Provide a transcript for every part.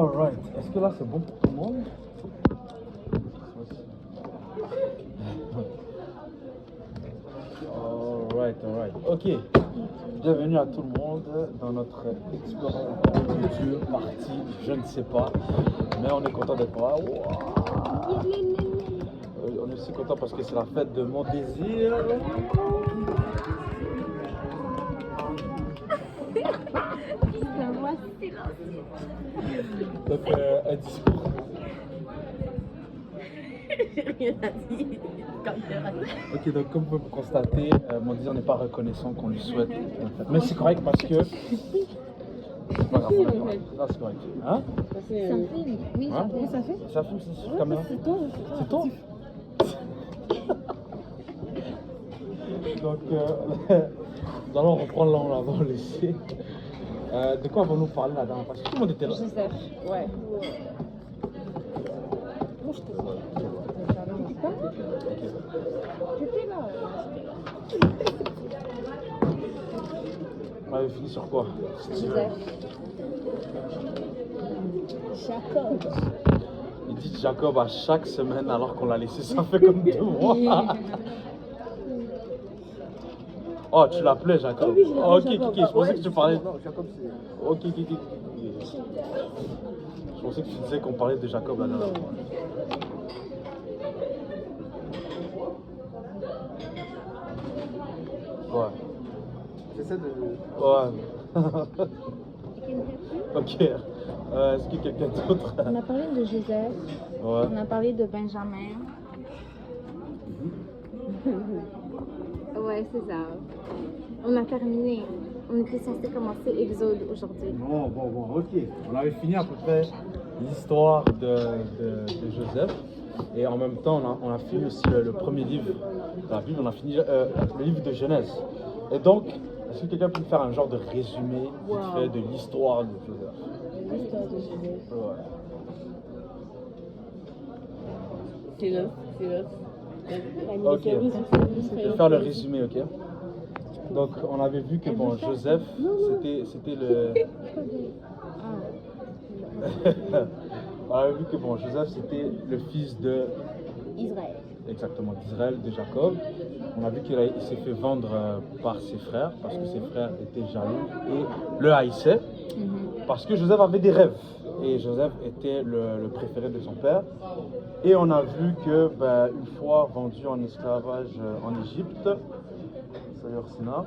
Alright, est-ce que là c'est bon pour tout le monde? Alright. Ok, bienvenue à tout le monde dans notre exploration de Dieu partie, je ne sais pas, mais on est content d'être là. Wow. On est aussi content parce que c'est la fête de mon désir. Donc, un discours. Rien à dire. Ok, donc comme vous pouvez le constater, mon désir n'est pas reconnaissant qu'on lui souhaite. Mais c'est correct parce que. C'est pas grave. Non, c'est correct. Hein? Ça filme. Oui, Hein? ça fait. Ça filme, c'est sur caméra. C'est toi. C'est toi? Donc, nous allons reprendre là où on l'avait laissé. De quoi avons-nous parlé la dernière fois? Tout le monde était là. Joseph, ouais. Moi, je te vois. J'étais là. On avait fini sur quoi? Joseph. Jacob. Il dit Jacob à chaque semaine alors qu'on l'a laissé, ça fait comme 2 mois. Oh, tu l'appelais Jacob? Oh oui, je l'appelle Ok, Jacob. je pensais que tu parlais. Non, Jacob, c'est. Ok. Je pensais que tu disais qu'on parlait de Jacob la dernière fois. Ouais. J'essaie de. Ouais. Ok. Est-ce que quelqu'un d'autre? On a parlé de Joseph. Ouais. On a parlé de Benjamin. Ouais, c'est ça. On a terminé. On était censé commencer Exode aujourd'hui. Bon, ok. On avait fini à peu près l'histoire de Joseph. Et en même temps, on a fini aussi le premier livre de la Bible. On a fini le livre de Genèse. Et donc, est-ce que quelqu'un peut me faire un genre de résumé vite fait de l'histoire de Joseph? L'histoire de Joseph. Ouais. C'est Ok. Je vais faire le résumé, ok? Donc, on avait vu que bon, Joseph, c'était le. On avait vu que bon, Joseph, c'était le fils de. Israël. Exactement, d'Israël, de Jacob. On a vu qu'il s'est fait vendre par ses frères parce que ses frères étaient jaloux et le haïssaient. Parce que Joseph avait des rêves et Joseph était le préféré de son père. Et on a vu que une fois vendu en esclavage en Égypte, salut Orsina,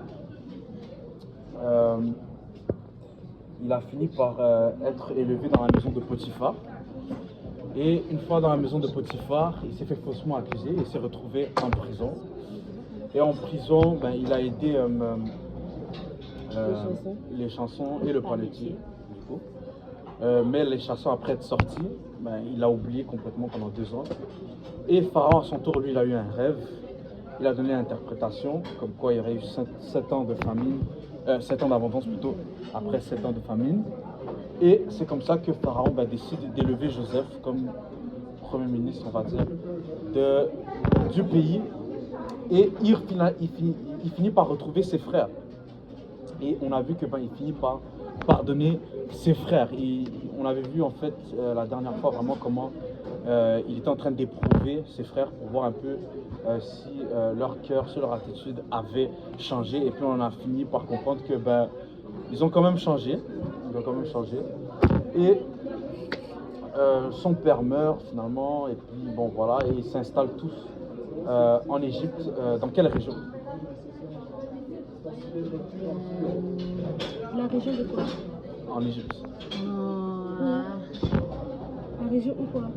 il a fini par être élevé dans la maison de Potiphar. Et une fois dans la maison de Potiphar, il s'est fait faussement accuser et s'est retrouvé en prison. Et en prison, il a aidé les chansons et le paletier. Du coup. Mais les chansons, après être sortis, il a oublié complètement pendant 2 ans. Et Pharaon, à son tour, lui, il a eu un rêve. Il a donné l'interprétation, comme quoi il y aurait eu 7 ans de famine, 7 ans d'abondance plutôt, après 7 ans de famine. Et c'est comme ça que Pharaon décide d'élever Joseph comme premier ministre, on va dire, du pays. Et il finit par retrouver ses frères. Et on a vu que il finit par pardonner ses frères. On avait vu en fait la dernière fois vraiment comment il était en train d'éprouver ses frères pour voir un peu si leur cœur, si leur attitude avait changé. Et puis on a fini par comprendre que ils ont quand même changé. Et son père meurt finalement. Et puis bon voilà, et ils s'installent tous en Égypte. Dans quelle région? La région de quoi? En Égypte. La région où quoi?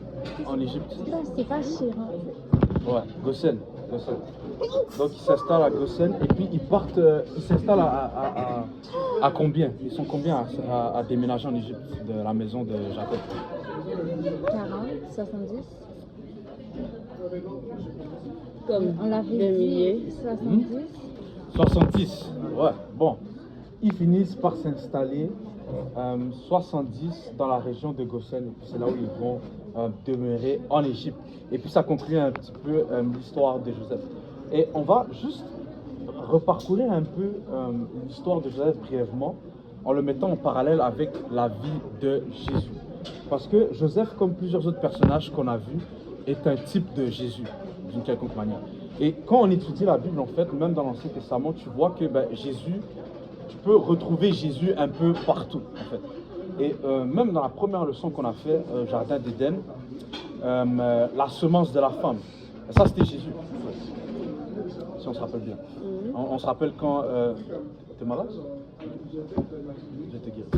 En Égypte. C'est pas Shira. Ouais, Goshen. Donc ils s'installent à Goshen et puis ils s'installent à combien? Ils sont combien à déménager en Égypte de la maison de Jacob? 40, 70. Comme on l'avait dit, 70. 70, ouais, bon. Ils finissent par s'installer 70 dans la région de Goshen. Et puis c'est là où ils vont demeurer en Égypte. Et puis ça conclut un petit peu l'histoire de Joseph. Et on va juste reparcourir un peu l'histoire de Joseph brièvement en le mettant en parallèle avec la vie de Jésus. Parce que Joseph, comme plusieurs autres personnages qu'on a vus, est un type de Jésus, d'une quelconque manière. Et quand on étudie la Bible, en fait, même dans l'Ancien Testament, tu vois que Jésus, tu peux retrouver Jésus un peu partout, en fait. Et même dans la première leçon qu'on a fait, Jardin d'Éden, la semence de la femme, ça c'était Jésus, en fait, si on se rappelle bien. On se rappelle quand... T'es malade? Je te guéris.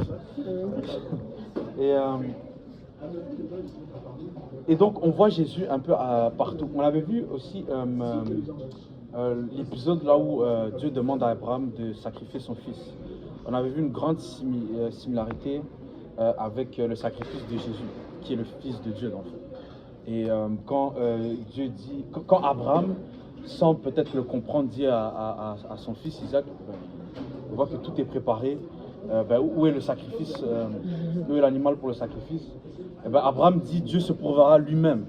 Et donc on voit Jésus un peu partout. On avait vu aussi l'épisode là où Dieu demande à Abraham de sacrifier son fils. On avait vu une grande similarité avec le sacrifice de Jésus, qui est le fils de Dieu dans le fond. Et quand Dieu dit, quand Abraham, sans peut-être le comprendre, dit à son fils Isaac, on voit que tout est préparé. Où est le sacrifice, où est l'animal pour le sacrifice? Abraham dit Dieu se prouvera lui-même.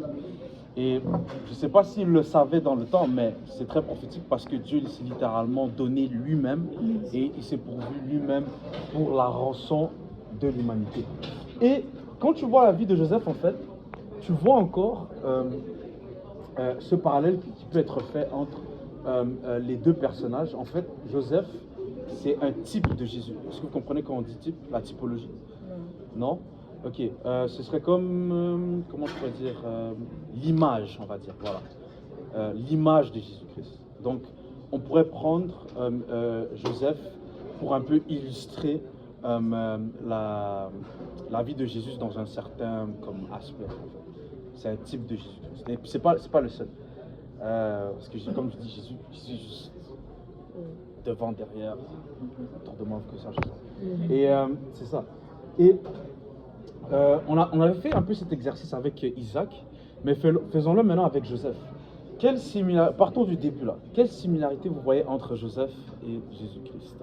Et je ne sais pas s'il le savait dans le temps, mais c'est très prophétique parce que Dieu s'est littéralement donné lui-même et il s'est pourvu lui-même pour la rançon de l'humanité. Et quand tu vois la vie de Joseph, en fait, tu vois encore ce parallèle qui peut être fait entre les deux personnages. En fait, Joseph, c'est un type de Jésus. Est-ce que vous comprenez quand on dit type, la typologie? Non? Ok. Ce serait comme, comment je pourrais dire, l'image, on va dire. Voilà. L'image de Jésus-Christ. Donc, on pourrait prendre Joseph pour un peu illustrer la vie de Jésus dans un certain aspect. En fait. C'est un type de Jésus-Christ. Et c'est pas le seul. Parce que comme je dis, Jésus juste devant, derrière, autour de moi, que ça, Et c'est ça. Et on avait fait un peu cet exercice avec Isaac, mais faisons-le maintenant avec Joseph. Partons du début là. Quelle similarité vous voyez entre Joseph et Jésus-Christ?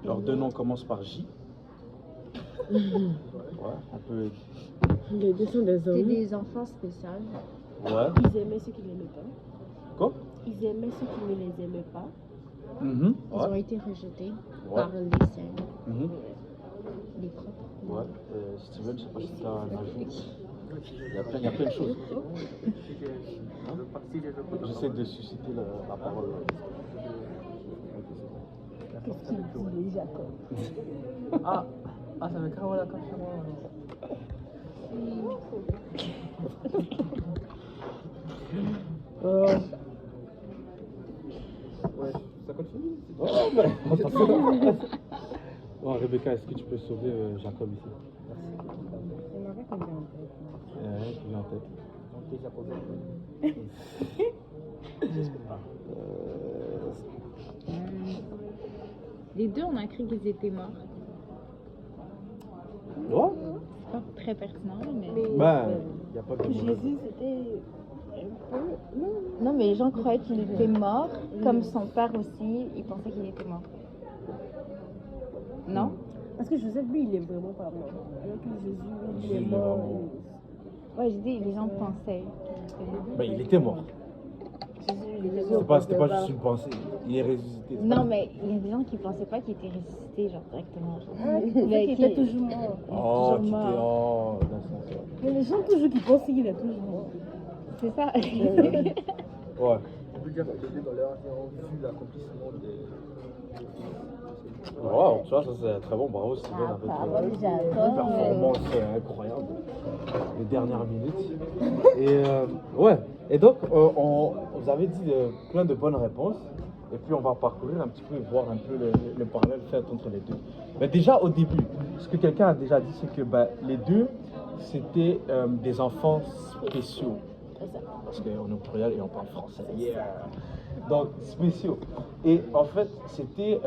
Leurs deux noms commencent par J. Ouais, on peut... Les deux sont des hommes. C'est des enfants spéciaux. Ouais. Ils aimaient ceux qui ne l'aimaient pas. Quoi? Ils aimaient ceux qui ne les aimaient pas. Ils Ouais. ont été rejetés Ouais. par les saints, les propres. Ouais. Steven, je sais pas si tu as un ajout. Il y a plein de choses. J'essaie de susciter la parole. Qu'est-ce qu'il dit, Jacob? Ah, ça me crame la carte. Ouais, ça continue. Oh, Rebecca, est-ce que tu peux sauver Jacob ici? Il m'avait combien en tête? Il est en tête. Ok, Jacob. Les deux, on a cru qu'ils étaient morts. Ouais. C'est pas très pertinent, mais... Il n'y a pas de Jésus, c'était un peu... Non, mais les gens croyaient qu'il était mort, comme son père aussi, il pensait qu'il était mort. Non? Parce que Joseph, lui, il est vraiment pas mort. Alors que Jésus, lui, il est Jésus, mort. vraiment. Ouais, j'ai dit, les gens pensaient. Il était mort. Jésus, il est C'était pas juste une pensée. Il est ressuscité. Non, mais il y a des gens qui pensaient pas qu'il était ressuscité, genre directement. Mais il était toujours mort. Oh, toujours mort. dans ce sens-là. Mais les gens toujours qui pensent qu'il est toujours mort. C'est ça. Ouais. On peut dire que les deux dans leur vie ont vu l'accomplissement des... Wow, tu vois, ça c'est très bon. Bravo, Steven, avec une performance incroyable les dernières minutes. Et ouais, et donc vous avez dit plein de bonnes réponses. Et puis on va parcourir un petit peu et voir un peu le parallèle fait entre les deux. Mais déjà au début, ce que quelqu'un a déjà dit, c'est que les deux, c'était des enfants spéciaux. Parce qu'on est au pluriel et on parle français. Yeah. Donc spéciaux. Et en fait, c'était,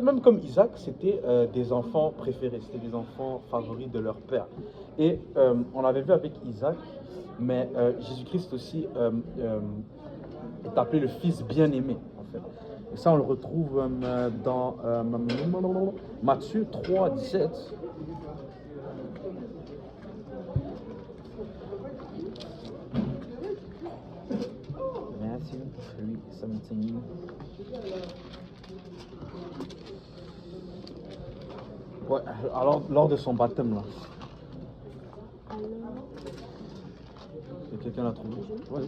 même comme Isaac, c'était des enfants préférés, c'était des enfants favoris de leur père. Et on l'avait vu avec Isaac, mais Jésus-Christ aussi est appelé le fils bien-aimé, en fait. Et ça, on le retrouve dans Matthieu 3, 17. Matthew 3, 17. Ouais, alors lors de son baptême là. Alors, Et quelqu'un l'a trouvé? Ouais.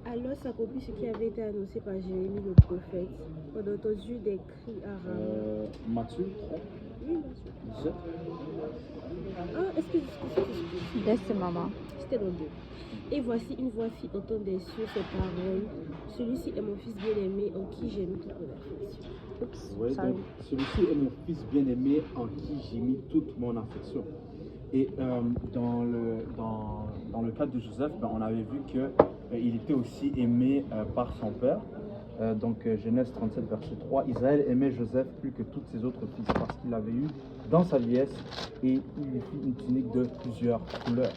Alors s'accomplit ce qui avait été annoncé par Jérémie le prophète. On a entendu des cris arabes. Matthieu 3, Oui, bien sûr. 17. Ah, excuse. de ce moment. C'était dans 2. Et voici une voix fit entendre des cieux ces paroles. Celui-ci est mon fils bien-aimé en qui j'ai mis toute mon affection. Oups, Ouais, sorry. donc celui-ci est mon fils bien-aimé en qui j'ai mis toute mon affection. Et dans le cadre de Joseph, ben, on avait vu qu'il était aussi aimé par son père. Donc Genèse 37, verset 3, Israël aimait Joseph plus que tous ses autres fils parce qu'il avait eu dans sa vieillesse et il lui fit une tunique de plusieurs couleurs.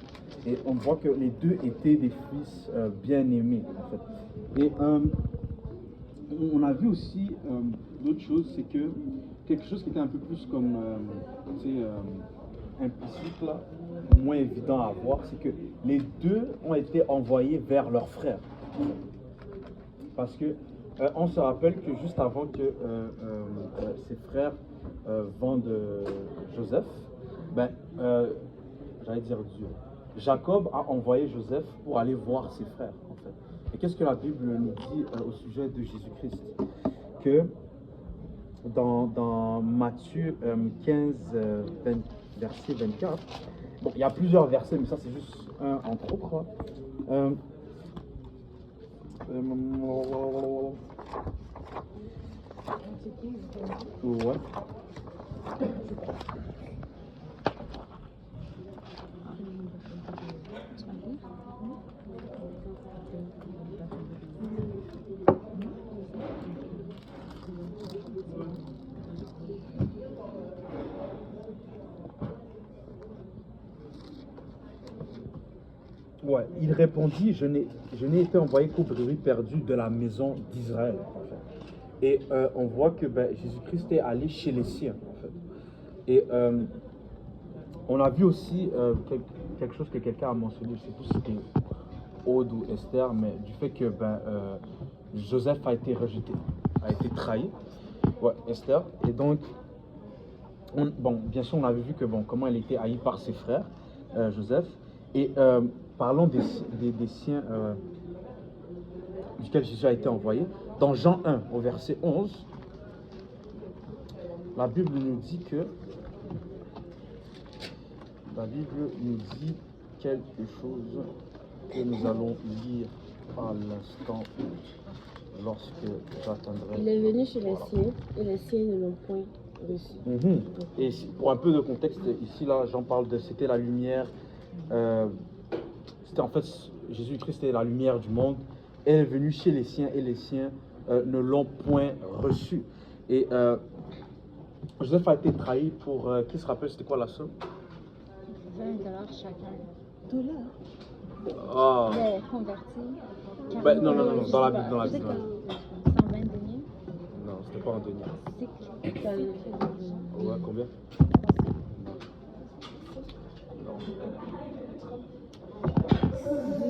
Et on voit que les deux étaient des fils bien-aimés en fait. Et on a vu aussi d'autres choses, c'est que quelque chose qui était un peu plus comme implicite, là, moins évident à voir, c'est que les deux ont été envoyés vers leurs frères. Parce que on se rappelle que juste avant que ses frères vendent Joseph, j'allais dire Dieu, Jacob a envoyé Joseph pour aller voir ses frères en fait. Et qu'est-ce que la Bible nous dit au sujet de Jésus-Christ? Que dans Matthieu 15, verset 24, bon, il y a plusieurs versets, mais ça c'est juste un entre autres. Ouais. Ouais, il répondit, je n'ai été envoyé qu'aux brebis perdues de la maison d'Israël. En fait. Et on voit que Jésus-Christ est allé chez les siens. En fait. Et on a vu aussi quelque chose que quelqu'un a mentionné, je ne sais plus si c'était Aude ou Esther, mais du fait que Joseph a été rejeté, a été trahi. Ouais, Esther. Et donc, bien sûr, on avait vu que comment elle était haïe par ses frères, Joseph. Et parlons des siens duquel Jésus a été envoyé. Dans Jean 1, au verset 11, la Bible nous dit quelque chose que nous allons lire à l'instant lorsque j'atteindrai. Il est venu chez les siens et les siens ne l'ont point reçu. Et pour un peu de contexte, ici là, Jean parle de c'était la lumière. C'était en fait Jésus-Christ était la lumière du monde. Elle est venue chez les siens et les siens ne l'ont point reçu. Et Joseph a été trahi pour qui se rappelle c'était quoi la somme? $20 chacun. Ah. Les convertis. Non, dans la Bible. 120 deniers. Non, c'était pas en denier. Ouais, combien?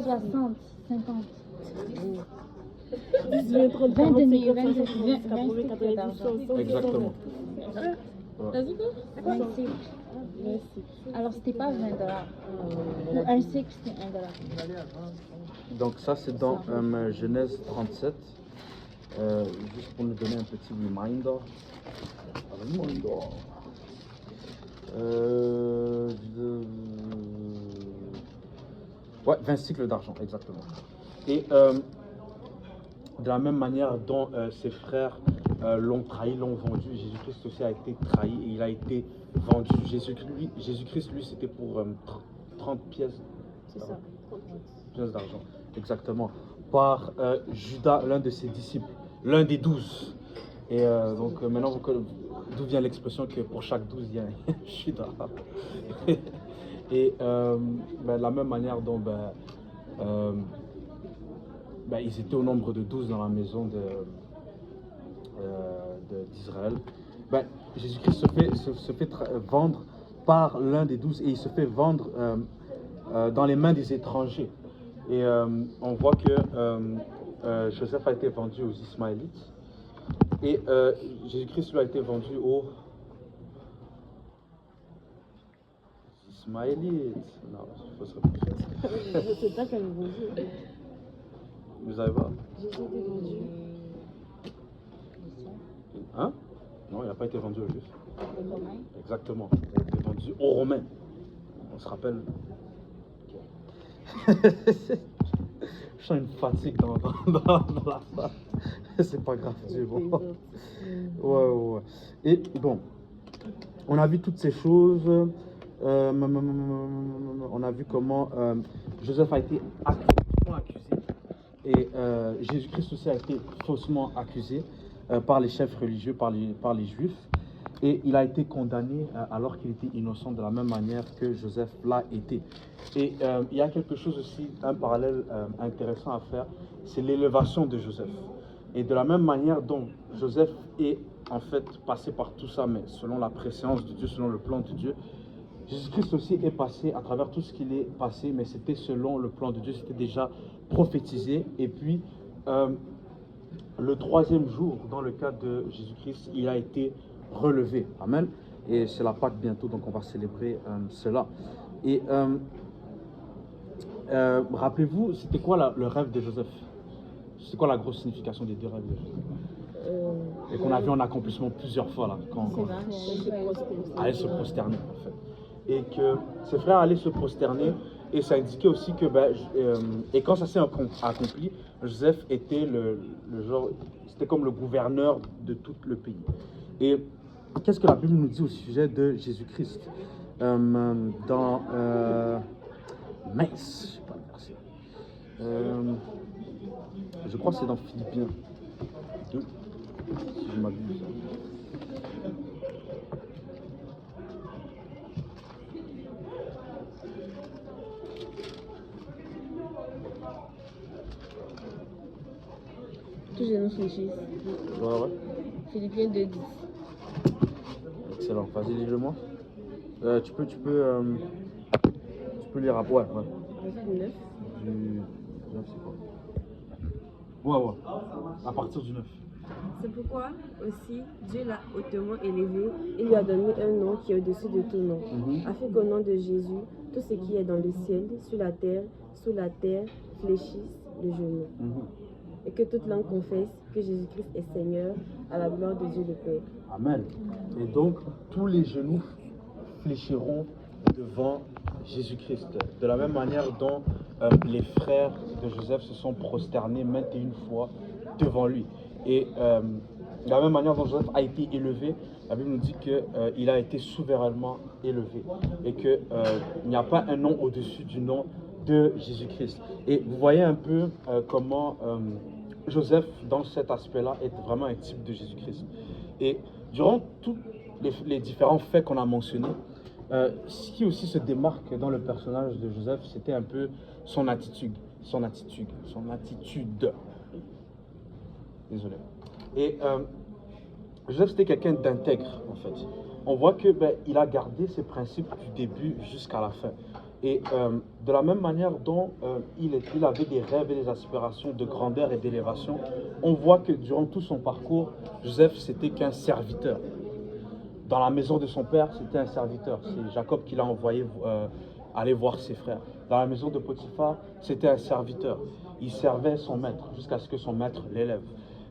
60, 50. 20 deniers, 20 cycles d'argent. Exactement. T'as dit quoi? 20 cycles. Alors c'était pas $20. Pour un cycle, c'était $1. Donc ça c'est dans Genèse 37. Juste pour nous donner un petit reminder. Ouais, 20 cycles d'argent, exactement. Et de la même manière dont ses frères l'ont trahi, l'ont vendu, Jésus-Christ aussi a été trahi et il a été vendu. Jésus-Christ, lui, c'était pour 30 pièces. C'est ça. Pièces d'argent, exactement. Par Judas, l'un de ses disciples, l'un des 12. Et donc maintenant, d'où vient l'expression que pour chaque 12, il y a un Judas. Et de la même manière dont ils étaient au nombre de 12 dans la maison d'Israël, Jésus-Christ se fait vendre par l'un des 12 et il se fait vendre dans les mains des étrangers. Et on voit que Joseph a été vendu aux Ismaélites et Jésus-Christ lui a été vendu aux Smiley. Non, il faut se répéter. C'est pas qu'elle est vendue. Vous savez pas? Jésus était vendu. Hein? Non, il n'a pas été vendu aux Juifs. Les Romains. Exactement. Il a été vendu aux Romains. On se rappelle. Je sens une fatigue dans la salle. C'est pas grave, Dieu. Bon. Ouais. Et bon, on a vu toutes ces choses. On a vu comment Joseph a été faussement accusé. Et Jésus-Christ aussi a été faussement accusé par les chefs religieux, par les Juifs. Et il a été condamné alors qu'il était innocent de la même manière que Joseph l'a été. Et il y a quelque chose aussi, un parallèle intéressant à faire, c'est l'élévation de Joseph. Et de la même manière dont Joseph est en fait passé par tout ça, mais selon la préséance de Dieu, selon le plan de Dieu, Jésus-Christ aussi est passé à travers tout ce qu'il est passé, mais c'était selon le plan de Dieu, c'était déjà prophétisé. Et puis, le troisième jour, dans le cas de Jésus-Christ, il a été relevé. Amen. Et c'est la Pâque bientôt, donc on va célébrer cela. Et rappelez-vous, c'était quoi le rêve de Joseph? C'est quoi la grosse signification des deux rêves de Joseph? Et qu'on a vu en accomplissement plusieurs fois là, quand allait se prosterner en fait. Et que ses frères allaient se prosterner, et ça indiquait aussi que et quand ça s'est accompli, Joseph était le genre, c'était comme le gouverneur de tout le pays. Et qu'est-ce que la Bible nous dit au sujet de Jésus-Christ? Dans mince, je sais pas le verset. Je crois que c'est dans Philippiens 2, si je m'abuse. Que je réfléchisse. Ouais. Philippiens 2:10. Excellent. Vas-y, lis-le-moi. Tu peux lire à ouais. Verset 9. Du 9, c'est quoi? Ouais. À partir du 9. C'est pourquoi aussi Dieu l'a hautement élevé et lui a donné un nom qui est au-dessus de tout nom, afin qu'au nom de Jésus, tout ce qui est dans le ciel, sur la terre, sous la terre, fléchisse le genou. Et que toute langue confesse que Jésus-Christ est Seigneur, à la gloire de Dieu le Père. Amen. Et donc, tous les genoux fléchiront devant Jésus-Christ. De la même manière dont les frères de Joseph se sont prosternés maintes et une fois devant lui. Et de la même manière dont Joseph a été élevé, la Bible nous dit qu'il a été souverainement élevé. Et qu'il n'y a pas un nom au-dessus du nom de Jésus-Christ. Et vous voyez un peu comment Joseph, dans cet aspect-là, est vraiment un type de Jésus-Christ. Et durant tous les différents faits qu'on a mentionnés, ce qui aussi se démarque dans le personnage de Joseph, c'était un peu son attitude. Désolé. Et Joseph, c'était quelqu'un d'intègre, en fait. On voit que il a gardé ses principes du début jusqu'à la fin. Et de la même manière dont il avait des rêves et des aspirations de grandeur et d'élévation, on voit que durant tout son parcours, Joseph, c'était qu'un serviteur. Dans la maison de son père, c'était un serviteur. C'est Jacob qui l'a envoyé aller voir ses frères. Dans la maison de Potiphar, c'était un serviteur. Il servait son maître jusqu'à ce que son maître l'élève.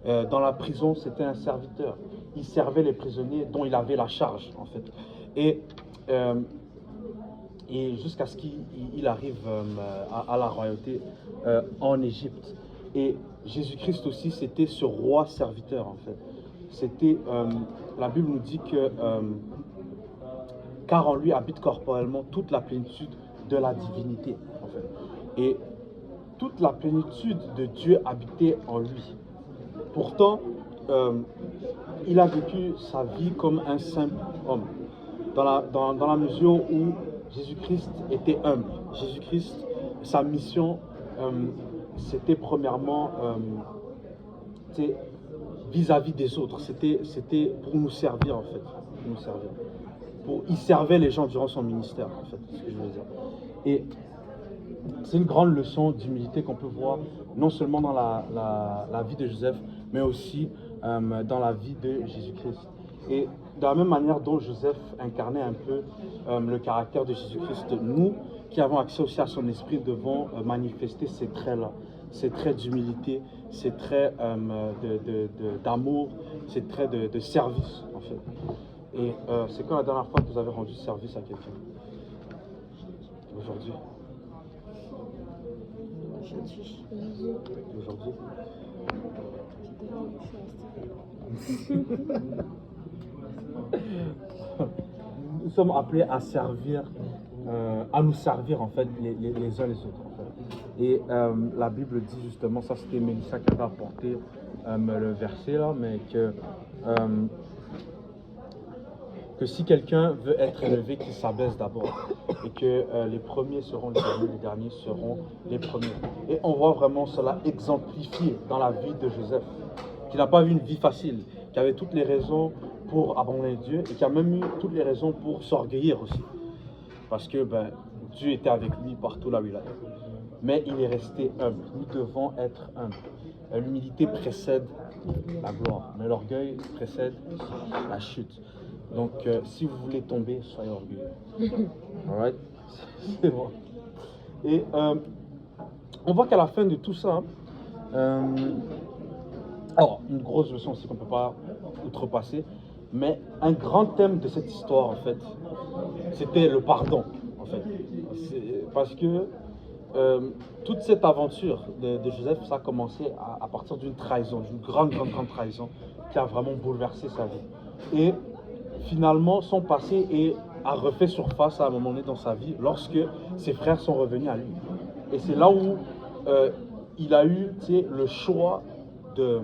Dans la prison, c'était un serviteur. Il servait les prisonniers dont il avait la charge, en fait. Et jusqu'à ce qu'il arrive à la royauté en Égypte. Et Jésus-Christ aussi, c'était ce roi serviteur, en fait. C'était, la Bible nous dit que, car en lui habite corporellement toute la plénitude de la divinité, en fait. Et toute la plénitude de Dieu habitait en lui. Pourtant, il a vécu sa vie comme un simple homme, dans la mesure où Jésus-Christ était humble. Jésus-Christ, sa mission, c'était premièrement vis-à-vis des autres. C'était pour nous servir, en fait. Pour nous servir. Il servait les gens durant son ministère, en fait, c'est ce que je veux dire. Et c'est une grande leçon d'humilité qu'on peut voir, non seulement dans la vie de Joseph, mais aussi dans la vie de Jésus-Christ. Et de la même manière dont Joseph incarnait un peu le caractère de Jésus-Christ, nous qui avons accès aussi à son esprit devons manifester ces traits-là, ces traits d'humilité, ces traits d'amour, ces traits de service en fait. Et c'est quand la dernière fois que vous avez rendu service à quelqu'un? Aujourd'hui. Aujourd'hui. Nous sommes appelés à servir, à nous servir en fait les uns les autres. En fait. Et la Bible dit justement, ça c'était Mélissa qui avait apporté le verset là, mais que si quelqu'un veut être élevé, qu'il s'abaisse d'abord. Et que les premiers seront les derniers seront les premiers. Et on voit vraiment cela exemplifié dans la vie de Joseph, qui n'a pas eu une vie facile, qui avait toutes les raisons pour abandonner Dieu et qui a même eu toutes les raisons pour s'orgueillir aussi. Parce que Dieu était avec lui partout là où il allait. Mais il est resté humble. Nous devons être humbles. L'humilité précède la gloire, mais l'orgueil précède la chute. Donc, si vous voulez tomber, soyez orgueilleux. Alright? C'est bon. Et on voit qu'à la fin de tout ça, alors, une grosse leçon aussi qu'on ne peut pas outrepasser, mais un grand thème de cette histoire, en fait, c'était le pardon, en fait. Parce que toute cette aventure de Joseph, ça a commencé à partir d'une trahison, d'une grande trahison qui a vraiment bouleversé sa vie. Et finalement, son passé a refait surface à un moment donné dans sa vie lorsque ses frères sont revenus à lui. Et c'est là où il a eu le choix de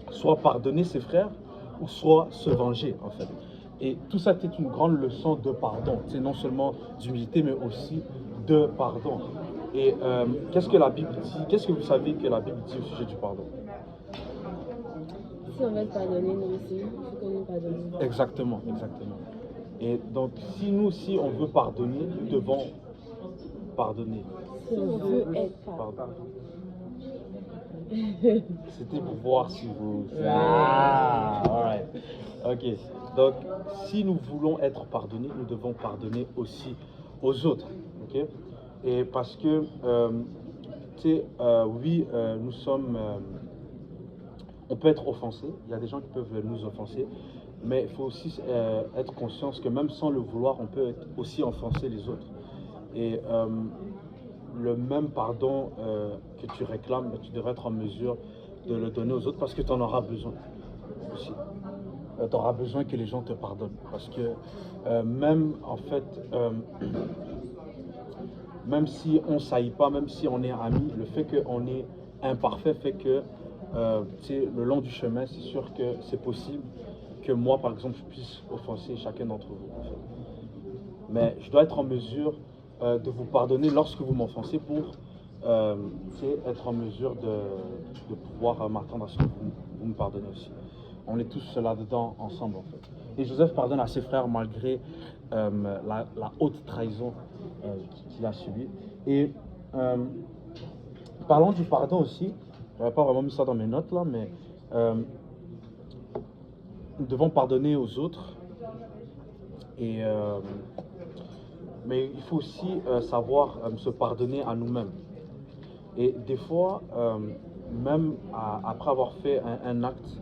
soit pardonner ses frères ou soit se venger en fait. Et tout ça était une grande leçon de pardon, non seulement d'humilité mais aussi de pardon. Et qu'est-ce que la Bible dit? Qu'est-ce que vous savez que la Bible dit au sujet du pardon? Si on veut pardonner, nous aussi, il faut que nous pardonnions. Exactement. Et donc, si on veut pardonner, nous devons pardonner. Si on veut être pardonné. C'était pour voir si vous... Ah, alright. Ok. Donc, si nous voulons être pardonnés, nous devons pardonner aussi aux autres. Ok. Et parce que, oui, nous sommes... on peut être offensé. Il y a des gens qui peuvent nous offenser. Mais il faut aussi être conscient que même sans le vouloir, on peut aussi offenser les autres. Et le même pardon que tu réclames, tu devrais être en mesure de le donner aux autres parce que tu en auras besoin aussi. Tu auras besoin que les gens te pardonnent. Parce que même en fait, même si on ne saillit pas, même si on est amis, le fait qu'on est imparfait fait que le long du chemin, c'est sûr que c'est possible que moi, par exemple, je puisse offenser chacun d'entre vous. En fait. Mais je dois être en mesure de vous pardonner lorsque vous m'offensez pour être en mesure de pouvoir m'attendre à ce que vous me pardonnez aussi. On est tous là-dedans ensemble, en fait. Et Joseph pardonne à ses frères malgré la haute trahison qu'il a subie. Et parlons du pardon aussi. Je n'avais pas vraiment mis ça dans mes notes là, mais nous devons pardonner aux autres. Et, mais il faut aussi savoir se pardonner à nous-mêmes. Et des fois, même après avoir fait un acte,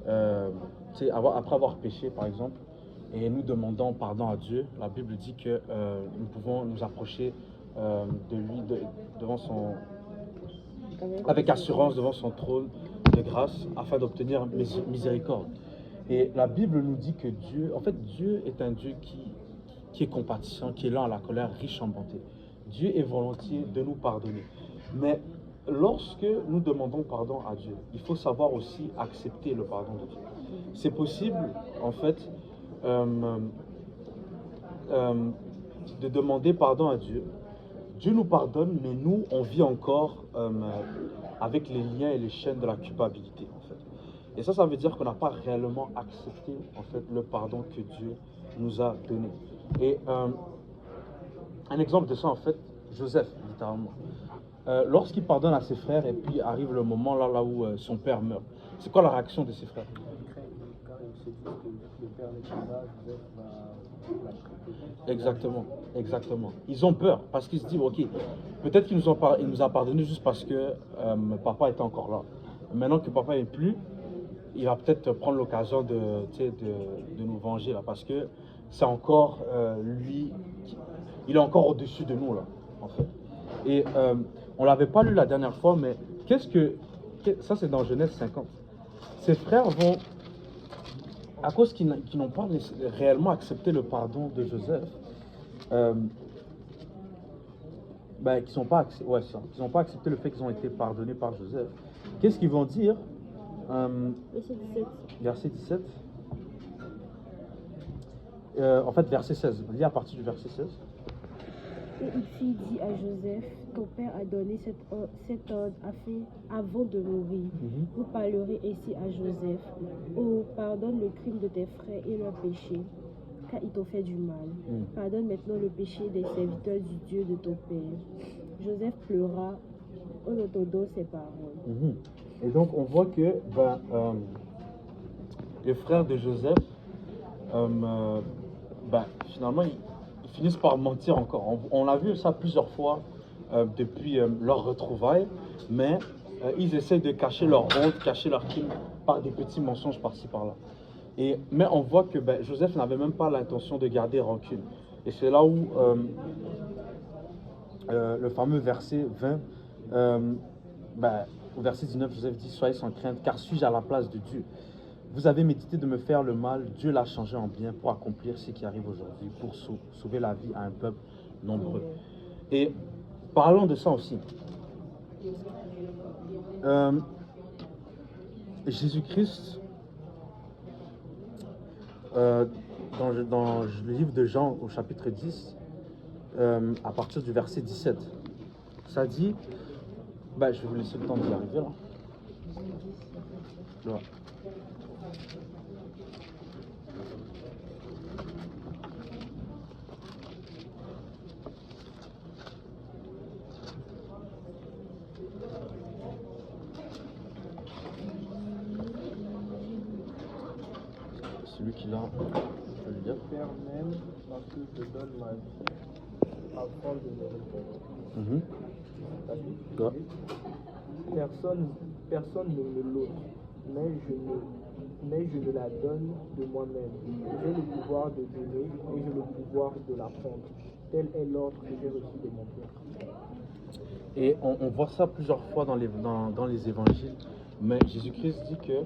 après avoir péché par exemple, et nous demandons pardon à Dieu, la Bible dit que nous pouvons nous approcher de lui devant avec assurance devant son trône de grâce afin d'obtenir miséricorde. Et la Bible nous dit que Dieu est un Dieu qui est compatissant, qui est lent à la colère, riche en bonté. Dieu est volontiers de nous pardonner. Mais lorsque nous demandons pardon à Dieu, il faut savoir aussi accepter le pardon de Dieu. C'est possible, en fait, de demander pardon à Dieu. Dieu nous pardonne, mais nous, on vit encore avec les liens et les chaînes de la culpabilité, en fait. Et ça veut dire qu'on n'a pas réellement accepté, en fait, le pardon que Dieu nous a donné. Et un exemple de ça, en fait, Joseph, littéralement. Lorsqu'il pardonne à ses frères, et puis arrive le moment là où son père meurt, c'est quoi la réaction de ses frères? Car il se dit que père n'est pas là, Joseph va traiter. Exactement, exactement. Ils ont peur parce qu'ils se disent, ok, peut-être il nous a pardonné juste parce que papa était encore là. Maintenant que papa n'est plus, il va peut-être prendre l'occasion de nous venger là, parce que c'est encore lui, il est encore au-dessus de nous là, en fait. Et on l'avait pas lu la dernière fois, mais ça c'est dans Genèse 50. Ses frères vont, à cause qu'ils n'ont pas réellement accepté le pardon de Joseph, qu'ils n'ont pas accepté le fait qu'ils ont été pardonnés par Joseph, qu'est-ce qu'ils vont dire? Verset 17. En fait, verset 16. Lis à partir du verset 16. Et une fille dit à Joseph, ton père a donné cet ordre avant de mourir. Vous parlerez ainsi à Joseph. Oh, pardonne le crime de tes frères et leur péché, car ils t'ont fait du mal. Pardonne maintenant le péché des serviteurs du Dieu de ton père. Joseph pleura en entendant ces paroles. Et donc, on voit que les frères de Joseph, finalement, ils finissent par mentir encore. On a vu ça plusieurs fois depuis leur retrouvaille, mais ils essaient de cacher leur honte, cacher leur crime par des petits mensonges par-ci par-là. Mais on voit que Joseph n'avait même pas l'intention de garder rancune. Et c'est là où le fameux verset 20, au verset 19, Joseph dit « Soyez sans crainte, car suis-je à la place de Dieu? Vous avez médité de me faire le mal, Dieu l'a changé en bien pour accomplir ce qui arrive aujourd'hui, pour sauver la vie à un peuple nombreux. » Et parlons de ça aussi. Jésus-Christ, dans le livre de Jean au chapitre 10, à partir du verset 17, ça dit, je vais vous laisser le temps d'y arriver là. Là. Celui qui l'a, je peux le dire. Père même, parce que je te donne ma vie, afin de me répondre. Ouais. Personne ne me l'ôte, mais je ne la donne de moi-même. J'ai le pouvoir de donner et j'ai le pouvoir de la prendre. Tel est l'ordre que j'ai reçu de mon Père. Et on voit ça plusieurs fois dans les évangiles, mais Jésus-Christ dit que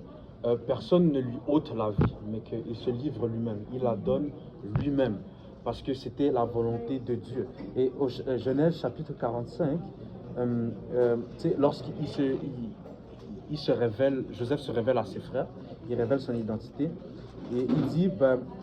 personne ne lui ôte la vie, mais qu'il se livre lui-même, il la donne lui-même, parce que c'était la volonté de Dieu. Et au Genèse chapitre 45, lorsqu'il se révèle, Joseph se révèle à ses frères, il révèle son identité, et il dit,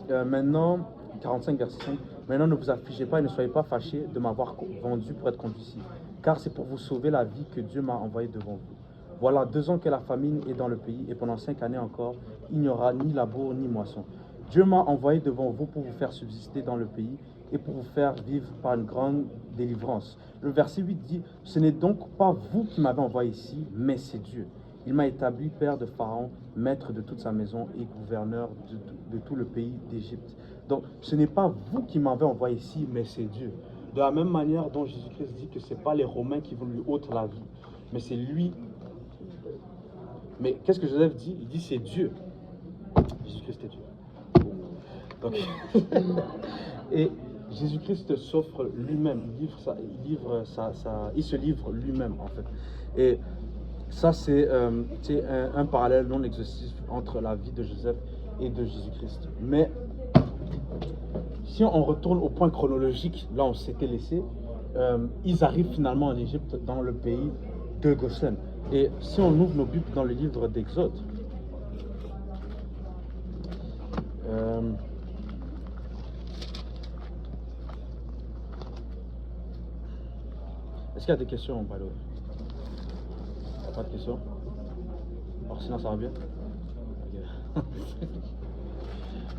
maintenant, 45 verset 5, maintenant ne vous affligez pas et ne soyez pas fâchés de m'avoir vendu pour être conduit ici, car c'est pour vous sauver la vie que Dieu m'a envoyé devant vous. Voilà 2 ans que la famine est dans le pays, et pendant 5 années encore, il n'y aura ni labour ni moisson. Dieu m'a envoyé devant vous pour vous faire subsister dans le pays et pour vous faire vivre par une grande délivrance. Le verset 8 dit, ce n'est donc pas vous qui m'avez envoyé ici, mais c'est Dieu. Il m'a établi père de Pharaon, maître de toute sa maison et gouverneur de tout le pays d'Égypte. Donc, ce n'est pas vous qui m'avez envoyé ici, mais c'est Dieu. De la même manière dont Jésus-Christ dit que ce n'est pas les Romains qui vont lui ôter la vie, mais c'est lui. Mais qu'est-ce que Joseph dit? Il dit c'est Dieu. Jésus-Christ est Dieu. Donc, et Jésus-Christ s'offre lui-même, il se livre lui-même en fait. Et ça c'est un parallèle non exhaustif entre la vie de Joseph et de Jésus-Christ. Mais si on retourne au point chronologique, là on s'était laissé, ils arrivent finalement en Égypte, dans le pays de Goshen. Et si on ouvre nos Bibles dans le livre d'Exode, est-ce qu'il y a des questions, by the way? Pas de questions? Alors sinon ça va bien? Okay.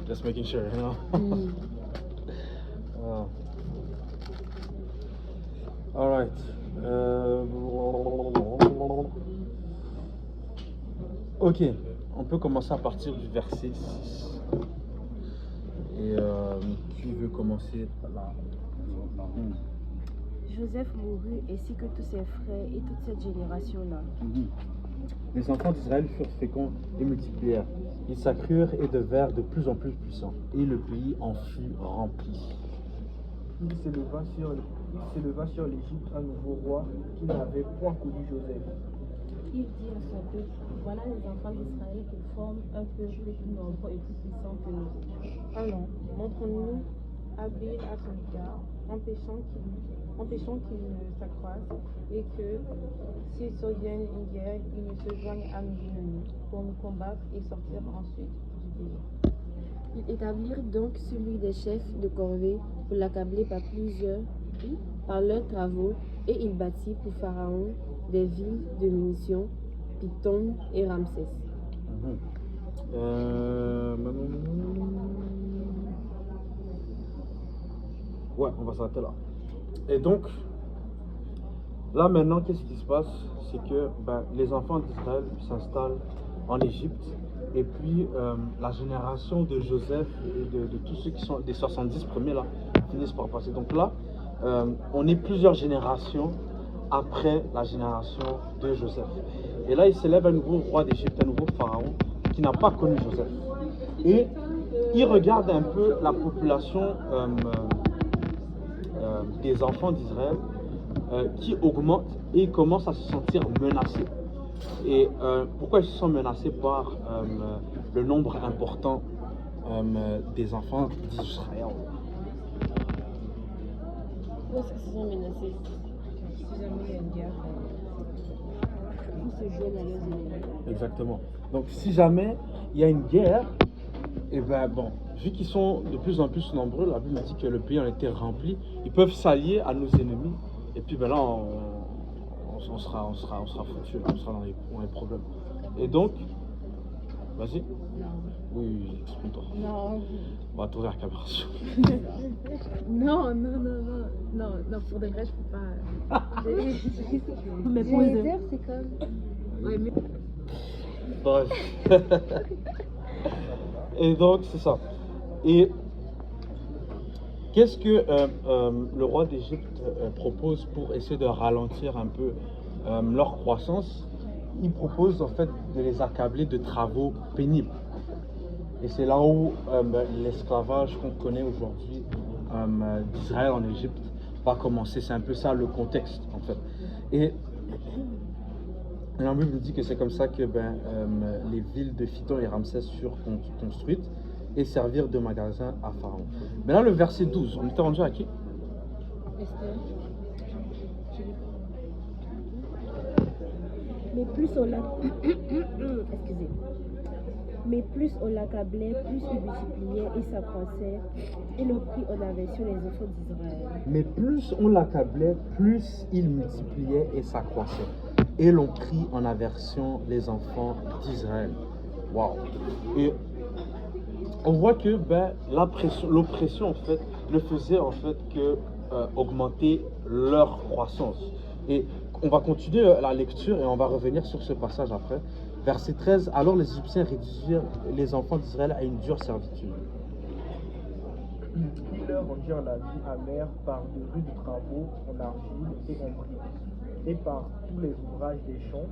Just making sure, you know? All right. Ok, on peut commencer à partir du verset 6. Et qui veut commencer là? Joseph mourut ainsi que tous ses frères et toute cette génération-là. Les enfants d'Israël furent féconds et multiplièrent. Ils s'accrurent et devinrent de plus en plus puissants. Et le pays en fut rempli. Il s'éleva sur l'Égypte un nouveau roi qui n'avait point connu Joseph. Il dit à son peuple, voilà les enfants d'Israël qui forment un peuple plus nombreux et plus puissant que nous. Allons, montrons-nous habiles à son égard, empêchons qu'il ne s'accroisse et que, s'il survienne une guerre, il ne se joigne à nos ennemis pour nous combattre et sortir ensuite du pays. Ils établirent donc celui des chefs de corvée pour l'accabler par leurs travaux, et il bâtit pour Pharaon des villes de munitions, Python et Ramsès. Ouais, on va s'arrêter là. Et donc, là maintenant, qu'est-ce qui se passe? C'est que les enfants d'Israël s'installent en Égypte. Et puis, la génération de Joseph et de tous ceux qui sont des 70 premiers là, finissent par passer. Donc là, on est plusieurs générations après la génération de Joseph. Et là, il s'élève un nouveau roi d'Égypte, un nouveau pharaon, qui n'a pas connu Joseph. Et il regarde un peu la population des enfants d'Israël qui augmente et il commence à se sentir menacé. Et pourquoi ils se sont menacés par le nombre important des enfants d'Israël? Pourquoi est-ce qu'ils se sont menacés? Si jamais il y a une guerre, Ils se joignent à leurs ennemis. Exactement. Donc si jamais il y a une guerre, et vu qu'ils sont de plus en plus nombreux, la Bible dit que le pays en était rempli, ils peuvent s'allier à nos ennemis. Et puis là, on sera foutu, on sera dans les problèmes. Et donc, vas-y. Oui, exprime-toi. Non. On va tourner la caméra. Non, pour de vrai, je peux pas. Mais Je pour vais eux, dire, c'est comme. ouais, mais Bref. Et donc, c'est ça. Et qu'est-ce que le roi d'Égypte propose pour essayer de ralentir un peu leur croissance? Il propose en fait de les accabler de travaux pénibles. Et c'est là où l'esclavage qu'on connaît aujourd'hui d'Israël en Égypte va commencer. C'est un peu ça le contexte en fait. Et la Bible dit que c'est comme ça que les villes de Python et Ramsès furent construites et servirent de magasin à Pharaon. Mais là, le verset 12, on était rendu à qui? Esther, mais plus on l'a... Excusez. Mais plus on l'accablait, plus il multipliait et s'accroissait, et l'on prit en aversion les enfants d'Israël. Mais plus on l'accablait, plus il multipliait et s'accroissait. Et l'on prit en aversion les enfants d'Israël. Waouh! Et on voit que l'oppression en fait ne faisait en fait que augmenter leur croissance. Et on va continuer la lecture et on va revenir sur ce passage après. Verset 13, alors les Égyptiens réduisirent les enfants d'Israël à une dure servitude. Ils leur rendirent la vie amère par de rudes travaux en argile et en briques, et par tous les ouvrages des champs,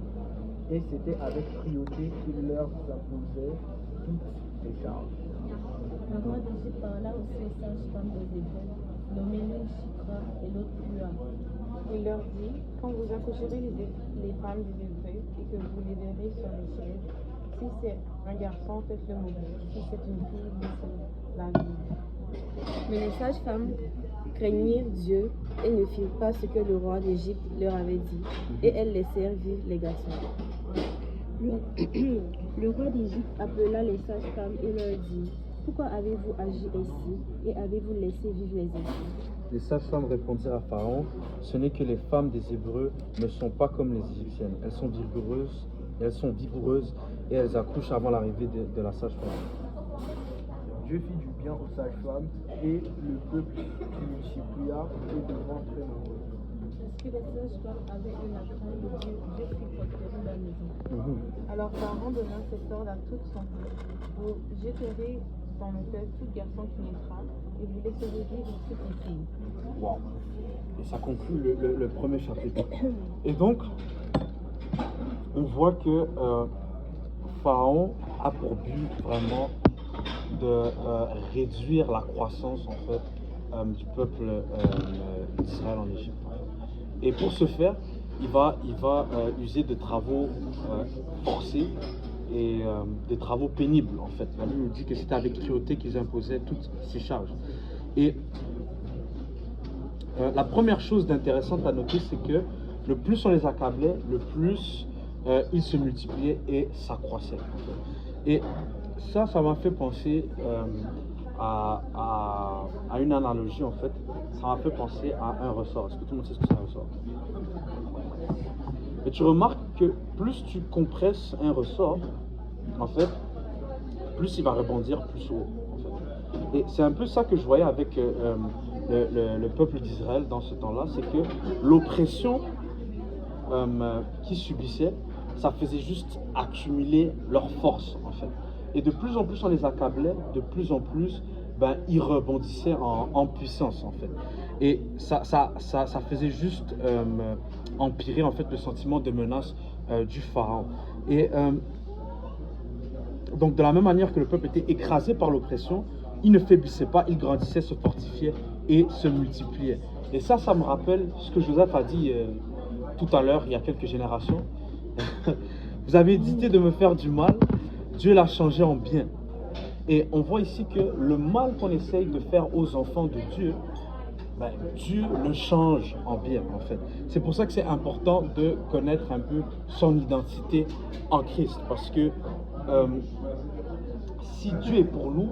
et c'était avec cruauté qu'ils leur imposaient toutes les charges. Le roi d'Égypte parla aussi aux sages femmes des Hébreux, nommées l'une Shikra et l'autre Pua. il leur dit, quand vous accoucherez les femmes des Hébreux et que vous les verrez sur les chaises, si c'est un garçon, faites-le mourir, si c'est une fille, laissez-la vivre. Mais les sages-femmes craignirent Dieu et ne firent pas ce que le roi d'Égypte leur avait dit, et elles laissèrent vivre les garçons. Le roi d'Égypte appela les sages-femmes et leur dit, pourquoi avez-vous agi ainsi et avez-vous laissé vivre les enfants? Les sages-femmes répondirent à Pharaon, ce n'est que les femmes des Hébreux ne sont pas comme les Égyptiennes. Elles sont vigoureuses et elles accouchent avant l'arrivée de la sage-femme. Dieu fit du bien aux sages-femmes, et le peuple se multiplia et devint très nombreux. Parce que les sages-femmes avaient eu la crainte de Dieu, Dieu fit prospérer leur maison. Alors Pharaon donna cet ordre à toute son peuple. Vous jeterez dans le cœur tout garçon qui naîtra et voulait se réduire aux petites filles. Wow. Et ça conclut le premier chapitre. Et donc, on voit que Pharaon a pour but vraiment de réduire la croissance en fait du peuple d'Israël en Égypte. Et pour ce faire, il va user de travaux forcés et des travaux pénibles en fait. La Bible nous dit que c'était avec cruauté qu'ils imposaient toutes ces charges. Et la première chose d'intéressante à noter, c'est que le plus on les accablait, le plus ils se multipliaient et s'accroissaient. Et ça m'a fait penser à une analogie en fait. Ça m'a fait penser à un ressort. Est-ce que tout le monde sait ce que c'est un ressort? Et tu remarques que plus tu compresses un ressort, en fait, plus il va rebondir plus haut. En fait. Et c'est un peu ça que je voyais avec le peuple d'Israël dans ce temps-là, c'est que l'oppression qu'ils subissaient, ça faisait juste accumuler leur force, en fait. Et de plus en plus on les accablait, de plus en plus, ils rebondissaient en puissance, en fait. Et ça faisait juste empirer, en fait, le sentiment de menace du Pharaon. Et donc, de la même manière que le peuple était écrasé par l'oppression, il ne faiblissait pas, il grandissait, se fortifiait et se multipliait. Et ça me rappelle ce que Joseph a dit tout à l'heure, il y a quelques générations. Vous avez hésité de me faire du mal, Dieu l'a changé en bien. Et on voit ici que le mal qu'on essaye de faire aux enfants de Dieu, Dieu le change en bien, en fait. C'est pour ça que c'est important de connaître un peu son identité en Christ. Parce que si Dieu est pour nous,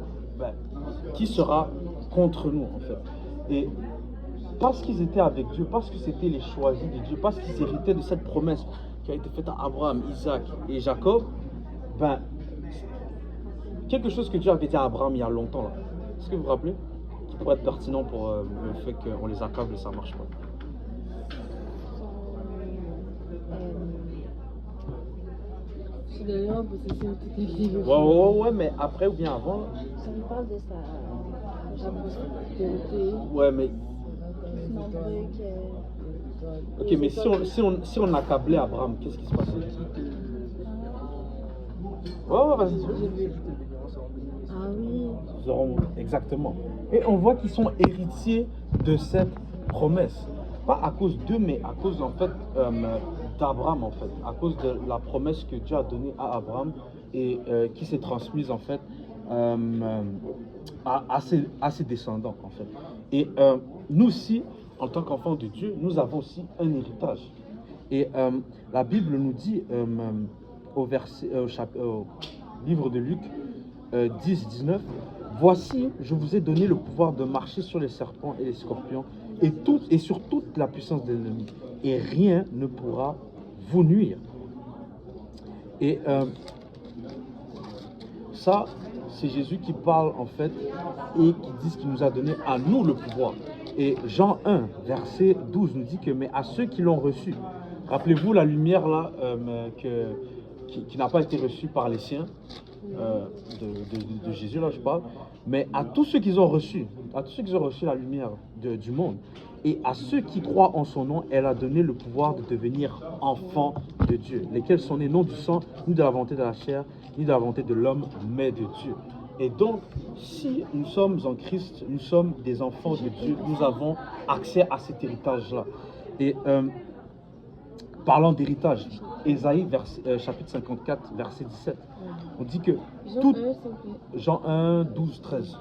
qui sera contre nous, en fait? Et parce qu'ils étaient avec Dieu, parce que c'était les choisis de Dieu, parce qu'ils héritaient de cette promesse qui a été faite à Abraham, Isaac et Jacob, quelque chose que Dieu avait dit à Abraham il y a longtemps, là. Est-ce que vous vous rappelez? Qui pourrait être pertinent pour le fait qu'on les accable et ça ne marche pas. Je donnerai en possession toutes les villes. Ouais, mais après ou bien avant. Ça me parle de sa prospérité. Ouais, mais. Nombreux Ok, mais si on accablait Abraham, qu'est-ce qui se passait? Ouais, vas-y. Ah oui. Exactement. Et on voit qu'ils sont héritiers de cette promesse. Pas à cause d'eux, mais à cause en fait d'Abraham en fait. À cause de la promesse que Dieu a donnée à Abraham et qui s'est transmise en fait à ses descendants en fait. Et nous aussi, en tant qu'enfants de Dieu, nous avons aussi un héritage. Et la Bible nous dit au livre de Luc 10-19, voici, je vous ai donné le pouvoir de marcher sur les serpents et les scorpions et sur toute la puissance de l'ennemi, et rien ne pourra vous nuire. Et ça, c'est Jésus qui parle en fait et qui dit qu'il nous a donné à nous le pouvoir. Et Jean 1, verset 12 nous dit que, mais à ceux qui l'ont reçu, rappelez-vous la lumière là qui n'a pas été reçue par les siens, de Jésus là je parle, mais à tous ceux qui ont reçu, la lumière du monde, et à ceux qui croient en son nom, elle a donné le pouvoir de devenir enfants de Dieu, lesquels sont nés non du sang, ni de la volonté de la chair, ni de la volonté de l'homme, mais de Dieu. Et donc, si nous sommes en Christ, nous sommes des enfants de Dieu, nous avons accès à cet héritage-là. Et parlant d'héritage, Ésaïe chapitre 54, verset 17, on dit que Jean 1, 12, 13.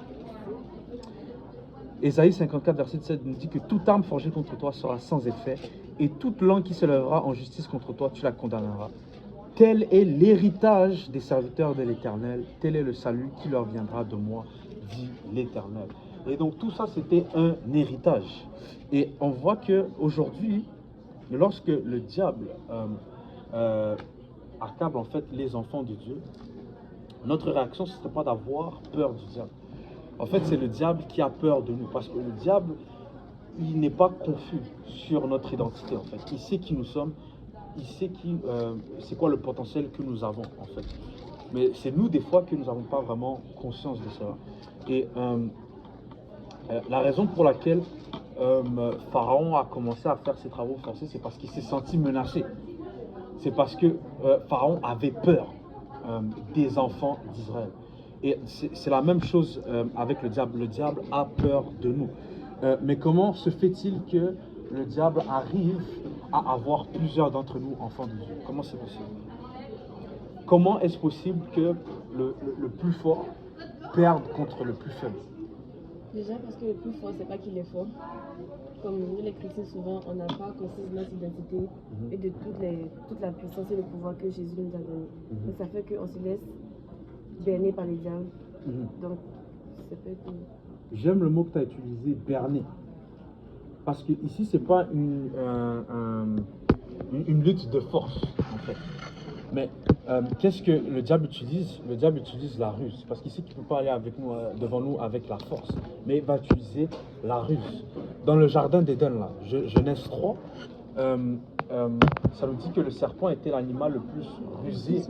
Ésaïe 54, verset 17 nous dit que toute arme forgée contre toi sera sans effet, et toute langue qui se lèvera en justice contre toi, tu la condamneras. Tel est l'héritage des serviteurs de l'Éternel, tel est le salut qui leur viendra de moi, dit l'Éternel. Et donc tout ça, c'était un héritage. Et on voit qu'aujourd'hui, lorsque le diable accable en fait les enfants de Dieu, notre réaction, ce n'était pas d'avoir peur du diable. En fait, c'est le diable qui a peur de nous, parce que le diable, il n'est pas confus sur notre identité, en fait. Il sait qui nous sommes, il sait c'est quoi le potentiel que nous avons, en fait. Mais c'est nous, des fois, que nous n'avons pas vraiment conscience de cela. Et la raison pour laquelle Pharaon a commencé à faire ses travaux forcés, c'est parce qu'il s'est senti menacé. C'est parce que Pharaon avait peur des enfants d'Israël. Et c'est la même chose avec le diable. Le diable a peur de nous. Mais comment se fait-il que le diable arrive à avoir plusieurs d'entre nous enfants de Dieu? Comment c'est possible? Comment est-ce possible que le plus fort perde contre le plus faible? Déjà parce que le plus fort, c'est pas qu'il est fort. Comme nous les chrétiens, souvent, on n'a pas conscience de notre identité et de toute la puissance et le pouvoir que Jésus nous a donné. Donc ça fait qu'on se laisse berner par les diables. Donc, ça peut être... J'aime le mot que tu as utilisé, berner. Parce que ici, c'est pas une lutte de force, en fait. Mais qu'est-ce que le diable utilise? Le diable utilise la ruse. Parce qu'ici, il ne peut pas aller avec nous, devant nous avec la force. Mais il va utiliser la ruse. Dans le jardin d'Éden, là, Genèse 3, ça nous dit que le serpent était l'animal le plus rusé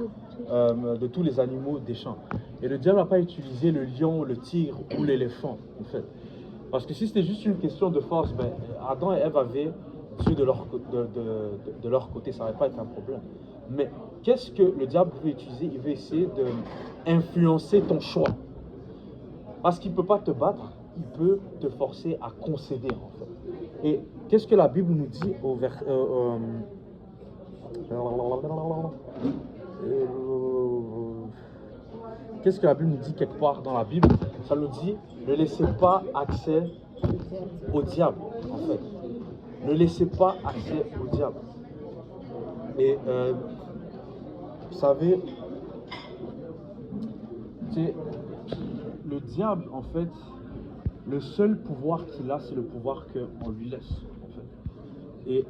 de tous les animaux des champs. Et le diable n'a pas utilisé le lion, le tigre ou l'éléphant, en fait. Parce que si c'était juste une question de force, ben, Adam et Ève avaient Dieu de leur côté, ça n'aurait pas été un problème. Mais qu'est-ce que le diable veut utiliser? Il veut essayer d'influencer ton choix. Parce qu'il ne peut pas te battre, il peut te forcer à concéder, en fait. Et qu'est-ce que la Bible nous dit au verset... Qu'est-ce que la Bible nous dit quelque part dans la Bible? Ça nous dit, ne laissez pas accès au diable, en fait. Ne laissez pas accès au diable. Et vous savez, le diable, en fait, le seul pouvoir qu'il a, c'est le pouvoir qu'on lui laisse, en fait. Et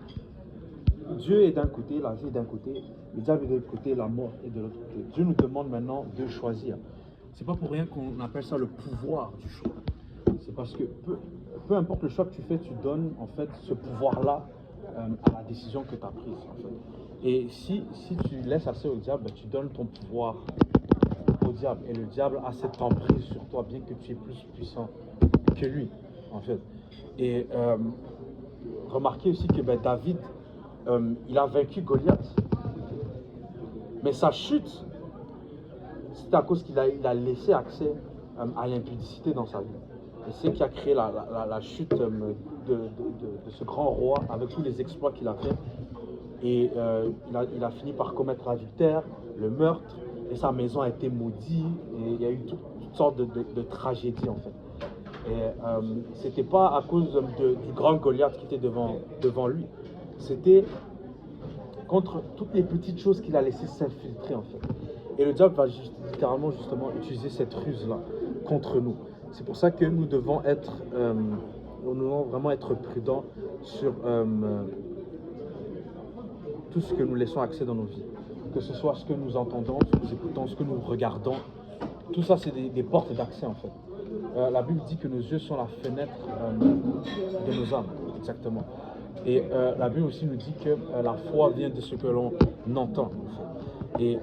Dieu est d'un côté, la vie est d'un côté, le diable est de l'autre côté, la mort est de l'autre côté. Dieu nous demande maintenant de choisir. C'est pas pour rien qu'on appelle ça le pouvoir du choix. C'est parce que peu importe le choix que tu fais, tu donnes en fait ce pouvoir-là à la décision que tu as prise. En fait. Et si tu laisses assez au diable, tu donnes ton pouvoir au diable. Et le diable a cette emprise sur toi, bien que tu es plus puissant que lui, en fait. Et remarquez aussi que David, il a vaincu Goliath. Mais sa chute, c'est à cause qu'il a laissé accès à l'impudicité dans sa vie. Et c'est ce qui a créé la chute de ce grand roi avec tous les exploits qu'il a fait. Et il a fini par commettre l'adultère, le meurtre, et sa maison a été maudite. Et il y a eu toutes sortes de tragédies en fait. Et c'était pas à cause du grand Goliath qui était devant lui. C'était contre toutes les petites choses qu'il a laissé s'infiltrer en fait. Et le diable va littéralement justement utiliser cette ruse-là contre nous. C'est pour ça que nous devons vraiment être prudents sur tout ce que nous laissons accès dans nos vies. Que ce soit ce que nous entendons, ce que nous écoutons, ce que nous regardons. Tout ça, c'est des portes d'accès en fait. La Bible dit que nos yeux sont la fenêtre de nos âmes, exactement. Et la Bible aussi nous dit que la foi vient de ce que l'on entend. En fait. Et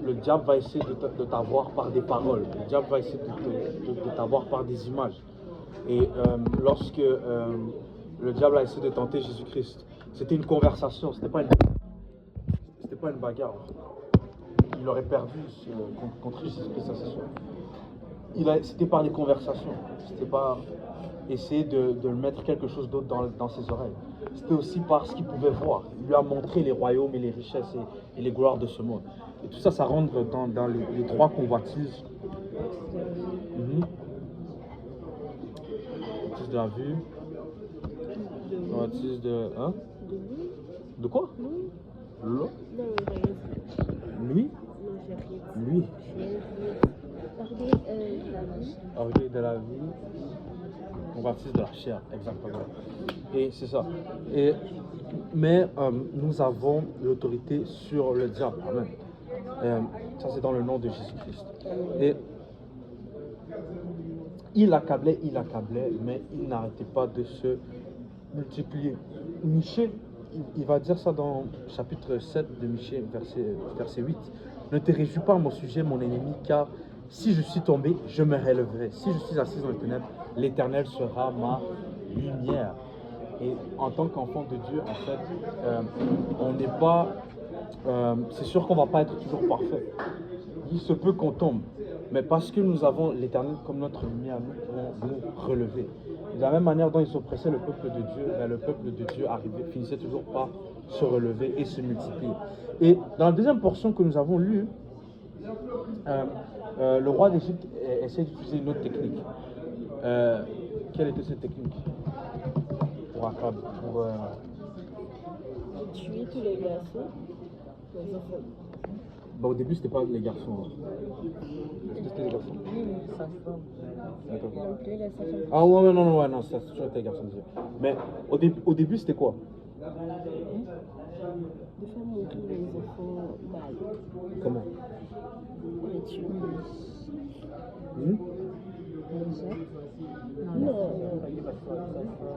le diable va essayer de t'avoir par des paroles. Le diable va essayer de t'avoir par des images. Et lorsque le diable a essayé de tenter Jésus-Christ, c'était une conversation, c'était pas une bagarre. Il aurait perdu contre Jésus-Christ, ça c'est sûr. C'était par des conversations. C'était pas essayer de mettre quelque chose d'autre dans ses oreilles. C'était aussi par ce qu'il pouvait voir. Il lui a montré les royaumes et les richesses et les gloires de ce monde. Et tout ça, ça rentre dans les trois convoitises. Convoitise de la vue. Convoitise de... Hein? De quoi? L'eau? Nuit? Nuit. Orgueil de la vie. Convoitise de la chair, exactement. Et c'est ça. Mais nous avons l'autorité sur le diable. Amen. Ça, c'est dans le nom de Jésus-Christ. Et il accablait, mais il n'arrêtait pas de se multiplier. Michée, il va dire ça dans chapitre 7 de Michée, verset 8. Ne te réjouis pas à mon sujet, mon ennemi, car si je suis tombé, je me relèverai. Si je suis assis dans les ténèbres, l'Éternel sera ma lumière. Et en tant qu'enfant de Dieu, en fait, on n'est pas... c'est sûr qu'on ne va pas être toujours parfait. Il se peut qu'on tombe, mais parce que nous avons l'Éternel comme notre lumière, nous pouvons nous relever. De la même manière dont ils oppressaient le peuple de Dieu, le peuple de Dieu finissait toujours par se relever et se multiplier. Et dans la deuxième portion que nous avons lue, le roi d'Égypte essaie d'utiliser une autre technique. Quelle était cette technique pour Akab, Tuer tous les garçons, les enfants. Bah, au début, c'était pas les garçons. Est-ce que c'était les garçons? D'accord. Ah ouais, non, ça c'est toujours été les garçons. Mais au début, c'était quoi? De faire mourir les enfants mâles. Comment? Les tuer. Non.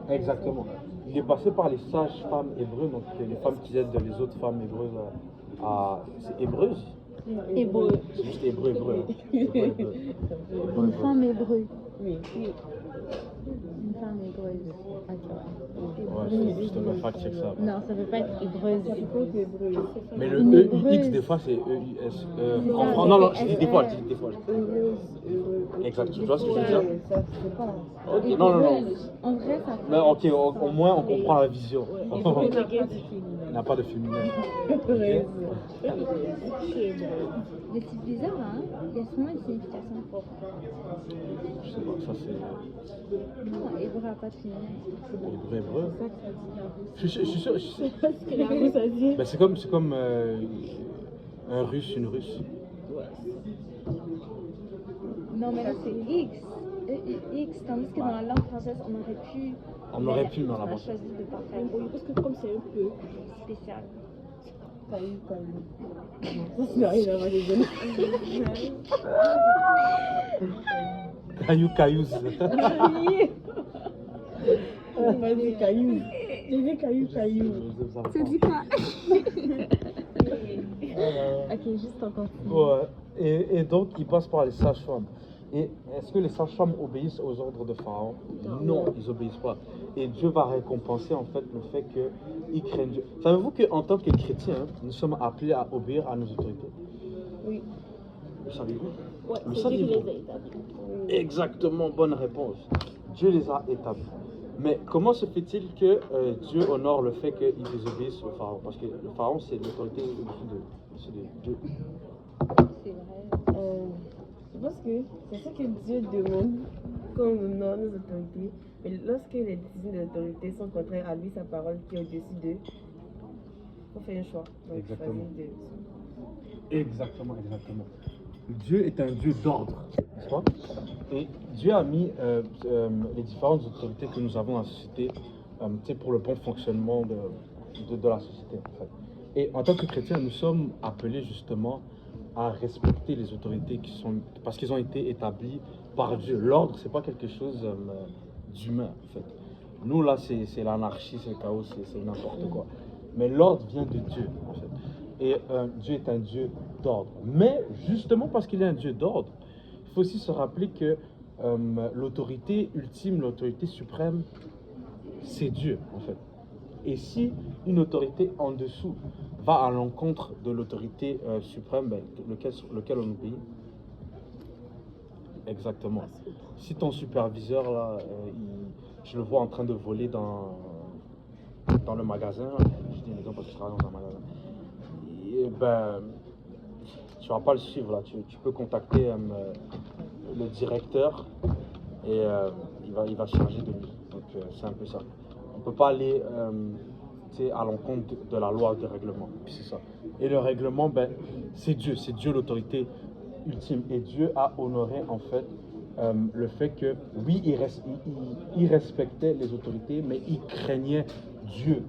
Exactement. Il est passé par les sages-femmes hébreux, donc les femmes qui aident les autres femmes hébreuses c'est hébreuse? Hébreu. C'est juste hébreu. Une femme hébreu. Oui. Une femme hébreuse. Ouais, je te fais fact check ça. Non, ça ne veut pas être hébreuse. Mais le Une EIX, hébreuse. des fois, c'est EIS. Non, je dis des fois. Exact, tu vois ce que je veux dire? Ok, non. En vrai, ça Mais ok, au moins on comprend la vision. Il n'y a pas de féminin. Mais c'est bizarre, hein? Il y a souvent une signification pour. Je sais pas, ça c'est. Non, hébreu n'a pas de féminin. Hébreu. Je suis sûr. Ben, c'est comme un russe, une russe. Non, mais là c'est X. X, tandis que dans la langue française, on aurait pu. On aurait pu, mais on on l'a a pas. choisi de pas faire. Oui, parce que comme c'est un peu Spécial. caillou. Ça, c'est rien à voir les jeunes. Caillouz. On va dire caillou. J'ai dit caillou. Tu dis quoi? Ok, juste encore. Ouais. Et donc, il passe par les sages-femmes. Et est-ce que les sages-femmes obéissent aux ordres de Pharaon? Non, ils obéissent pas. Et Dieu va récompenser en fait le fait qu'ils craignent Dieu. Savez-vous qu'en tant que chrétiens, nous sommes appelés à obéir à nos autorités? Oui. Le saviez-vous? Ouais, Le c'est Dieu qui saviez-vous? les a établis. Exactement, bonne réponse. Dieu les a établis. Mais comment se fait-il que Dieu honore le fait qu'ils désobéissent au Pharaon? Parce que le Pharaon, c'est l'autorité au-dessus de Dieu. C'est vrai. Je pense que c'est ça que Dieu demande qu'on honore nos autorités. Mais lorsque les décisions de l'autorité sont contraires à lui, sa parole qui est au-dessus d'eux, on fait un choix. Donc, Exactement. choisir Exactement. Dieu est un Dieu d'ordre, n'est-ce pas? Et Dieu a mis les différentes autorités que nous avons dans la société pour le bon fonctionnement de la société. En fait. Et en tant que chrétiens, nous sommes appelés justement à respecter les autorités parce qu'ils ont été établis par Dieu. L'ordre, c'est pas quelque chose d'humain, en fait. Nous, là, c'est l'anarchie, c'est le chaos, c'est n'importe quoi. Mais l'ordre vient de Dieu, en fait. Et Dieu est un Dieu d'ordre. Mais justement parce qu'il est un Dieu d'ordre, il faut aussi se rappeler que l'autorité ultime, l'autorité suprême, c'est Dieu, en fait. Et si une autorité en dessous va à l'encontre de l'autorité suprême, lequel on obéit, exactement. Si ton superviseur, là, je le vois en train de voler dans le magasin, là, je dis une exemple parce que je travaille dans un magasin, et ben, tu vas pas le suivre là, tu peux contacter le directeur et il va charger de lui. Donc c'est un peu ça. On peut pas aller à l'encontre de la loi, du règlement. Puis c'est ça. Et le règlement, ben, c'est Dieu l'autorité ultime. Et Dieu a honoré en fait le fait que oui, il respectait les autorités, mais il craignait Dieu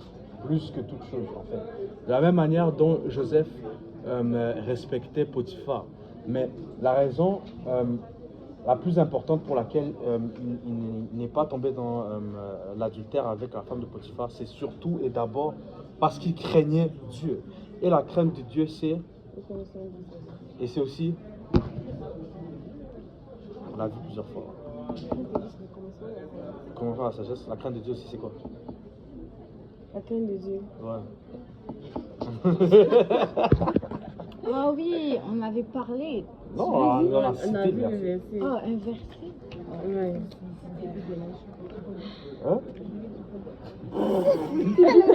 plus que toute chose en fait. De la même manière dont Joseph respectait Potiphar. Mais la raison la plus importante pour laquelle il n'est pas tombé dans l'adultère avec la femme de Potiphar, c'est surtout et d'abord parce qu'il craignait Dieu. Et la crainte de Dieu, c'est Au commencement du sagesse. Et c'est aussi, on l'a vu plusieurs fois. Comment faire la sagesse? La crainte de Dieu aussi, c'est quoi? La crainte de Dieu. Ouais. Ah oui, on avait parlé. Non, on a On a cité vu le le verset. verset. Ah, un verset. Ouais. Hein?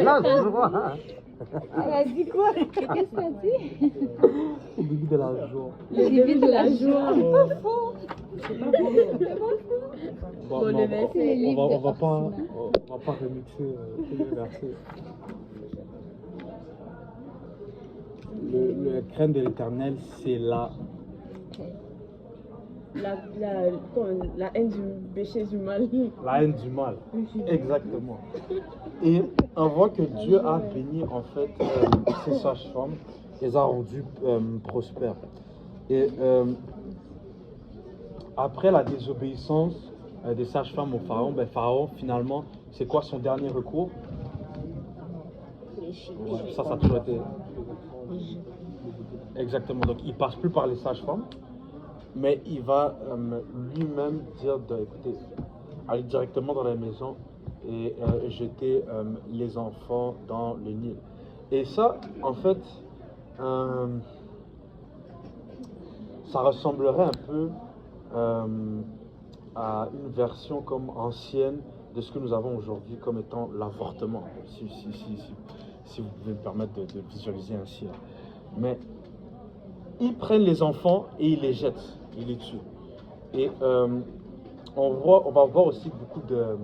Là, je vois. Elle a dit quoi? Qu'est-ce que ça dit? Au début de la joie. Le début de la joie. Bon, Bon, non, le verset, les livres on va de pas Arsena. remixer tous les versets. Le crainte de l'éternel, c'est La haine du péché du mal. la haine du mal. Exactement. Et on voit que Dieu a béni en fait ces sages-femmes, les a rendues prospères. Et après la désobéissance des sages-femmes au pharaon, ben, Pharaon finalement, c'est quoi son dernier recours? Ouais, ça a toujours été. Exactement. Donc il passe plus par les sages-femmes, mais il va lui-même dire écoutez, aller directement dans la maison et jeter les enfants dans le Nil. Et ça, en fait, ça ressemblerait un peu à une version comme ancienne de ce que nous avons aujourd'hui comme étant l'avortement, si vous pouvez me permettre de visualiser ainsi. Mais ils prennent les enfants et ils les jettent, ils les tuent. Et on va voir aussi beaucoup de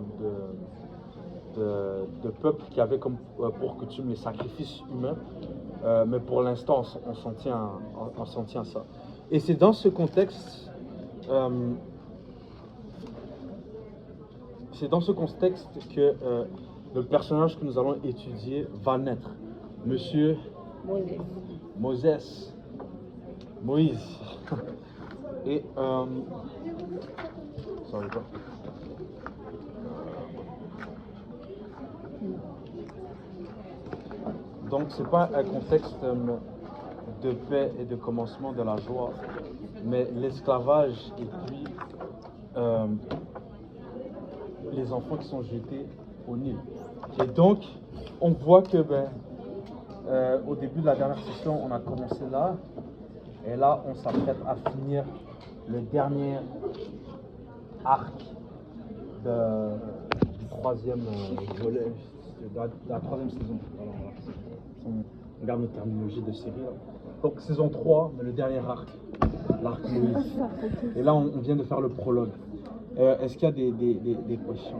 peuples qui avaient comme pour coutume les sacrifices humains, mais pour l'instant on s'en tient à ça. Et c'est dans ce contexte, que le personnage que nous allons étudier va naître. Monsieur Moïse. Et sorry, quoi. Donc c'est pas un contexte de paix et de commencement de la joie, mais l'esclavage et puis les enfants qui sont jetés au Nil. Et donc on voit que au début de la dernière session on a commencé là, et là on s'apprête à finir le dernier arc du troisième volet, de la troisième saison. Alors, on regarde notre terminologie de série. Là. Donc saison 3, mais le dernier arc, l'arc Moïse. Et là on vient de faire le prologue. Est-ce qu'il y a des questions?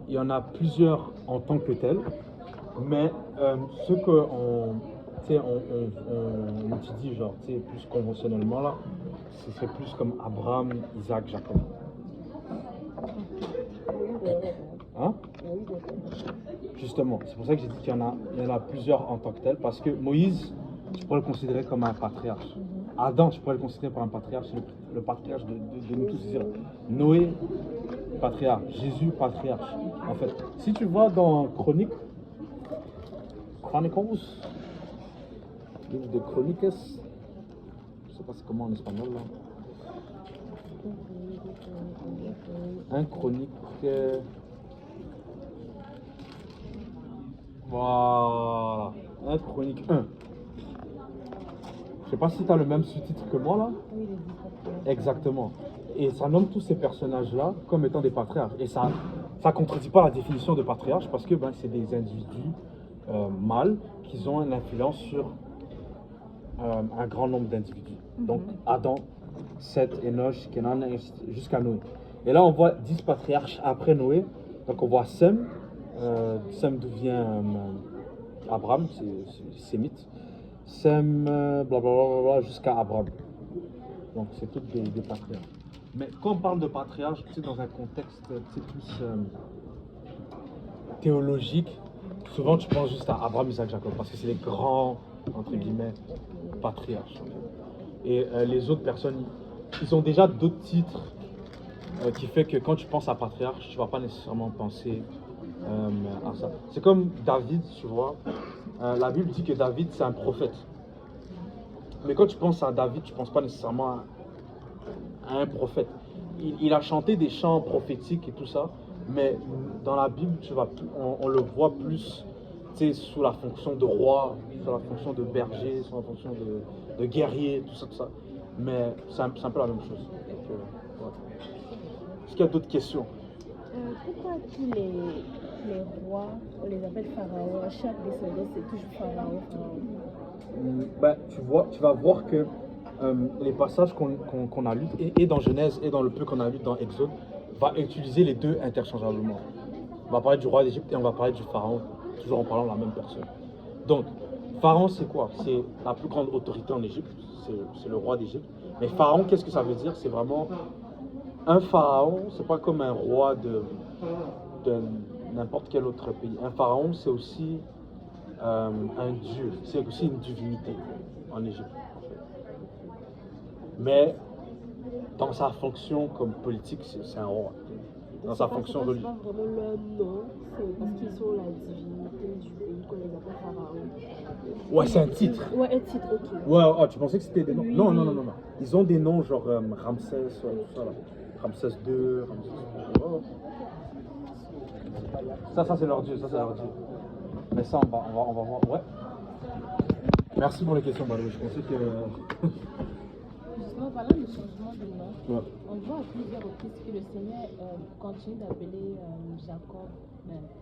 Il y en a plusieurs en tant que tels, mais ce qu'on étudie genre, plus conventionnellement là, ce serait plus comme Abraham, Isaac, Jacob. Hein? Justement, c'est pour ça que j'ai dit qu'il y en a plusieurs en tant que tels, parce que Moïse, tu pourrais le considérer comme un patriarche. Adam, tu pourrais le considérer comme un patriarche, c'est le patriarche de nous tous. C'est-à-dire Noé, patriarche. Jésus, patriarche. En fait, si tu vois dans Chronicles, livre de Chroniques, je sais pas c'est comment en espagnol là. Un Chronique. Voilà. Un Chronique 1. Je sais pas si tu as le même sous-titre que moi là. Exactement. Et ça nomme tous ces personnages-là comme étant des patriarches. Et ça contredit pas la définition de patriarche parce que c'est des individus mâles qui ont une influence sur un grand nombre d'individus. Donc Adam, Seth, Enoch, Kenan, jusqu'à Noé. Et là on voit 10 patriarches après Noé. Donc on voit Sem, d'où vient Abraham, c'est sémite. Sem, blablabla, jusqu'à Abraham. Donc c'est tous des patriarches. Mais quand on parle de patriarche, dans un contexte plus théologique, souvent tu penses juste à Abraham, Isaac, Jacob, parce que c'est les grands, entre guillemets, patriarches. Et les autres personnes, ils ont déjà d'autres titres qui fait que quand tu penses à patriarche, tu ne vas pas nécessairement penser à ça. C'est comme David, tu vois. La Bible dit que David, c'est un prophète. Mais quand tu penses à David, tu ne penses pas nécessairement à un prophète. Il a chanté des chants prophétiques et tout ça, mais dans la Bible, on le voit plus sous la fonction de roi, sous la fonction de berger, sous la fonction de guerrier, tout ça, tout ça. Mais c'est un peu la même chose. Donc, ouais. Est-ce qu'il y a d'autres questions? Pourquoi tous les rois, on les appelle pharaons, à chaque descendance c'est toujours pharaon, pharaon. Ben, tu vas voir que les passages qu'on a lus, et dans Genèse et dans le peu qu'on a lu dans Exode, va utiliser les deux interchangeablement. On va parler du roi d'Égypte et on va parler du pharaon, toujours en parlant de la même personne. Donc, pharaon c'est quoi? C'est la plus grande autorité en Égypte, c'est le roi d'Égypte. Mais pharaon, qu'est-ce que ça veut dire? C'est vraiment un pharaon, c'est pas comme un roi de n'importe quel autre pays. Un pharaon, c'est aussi un dieu, c'est aussi une divinité en Égypte. Mais dans sa fonction comme politique, c'est un roi. Dans sa fonction religieuse. C'est pas vraiment leur nom, c'est parce qu'ils sont la divinité du pays qu'on les appelle pharaons. Ouais, c'est un titre. Ouais, un titre, ok. Ouais, oh, tu pensais que c'était des noms? Oui, Non, oui. non, non, non, non. Ils ont des noms genre Ramsès, ouais, tout ça là. Ramsès II, Ramsès. Oh. Ça c'est leur dieu, ça c'est leur dieu. Mais ça, on va voir. Ouais. Merci pour les questions, Balou. Je pensais que. Justement, parlant du changement de nom, Ouais. on voit à plusieurs reprises que le Seigneur continue d'appeler Jacob,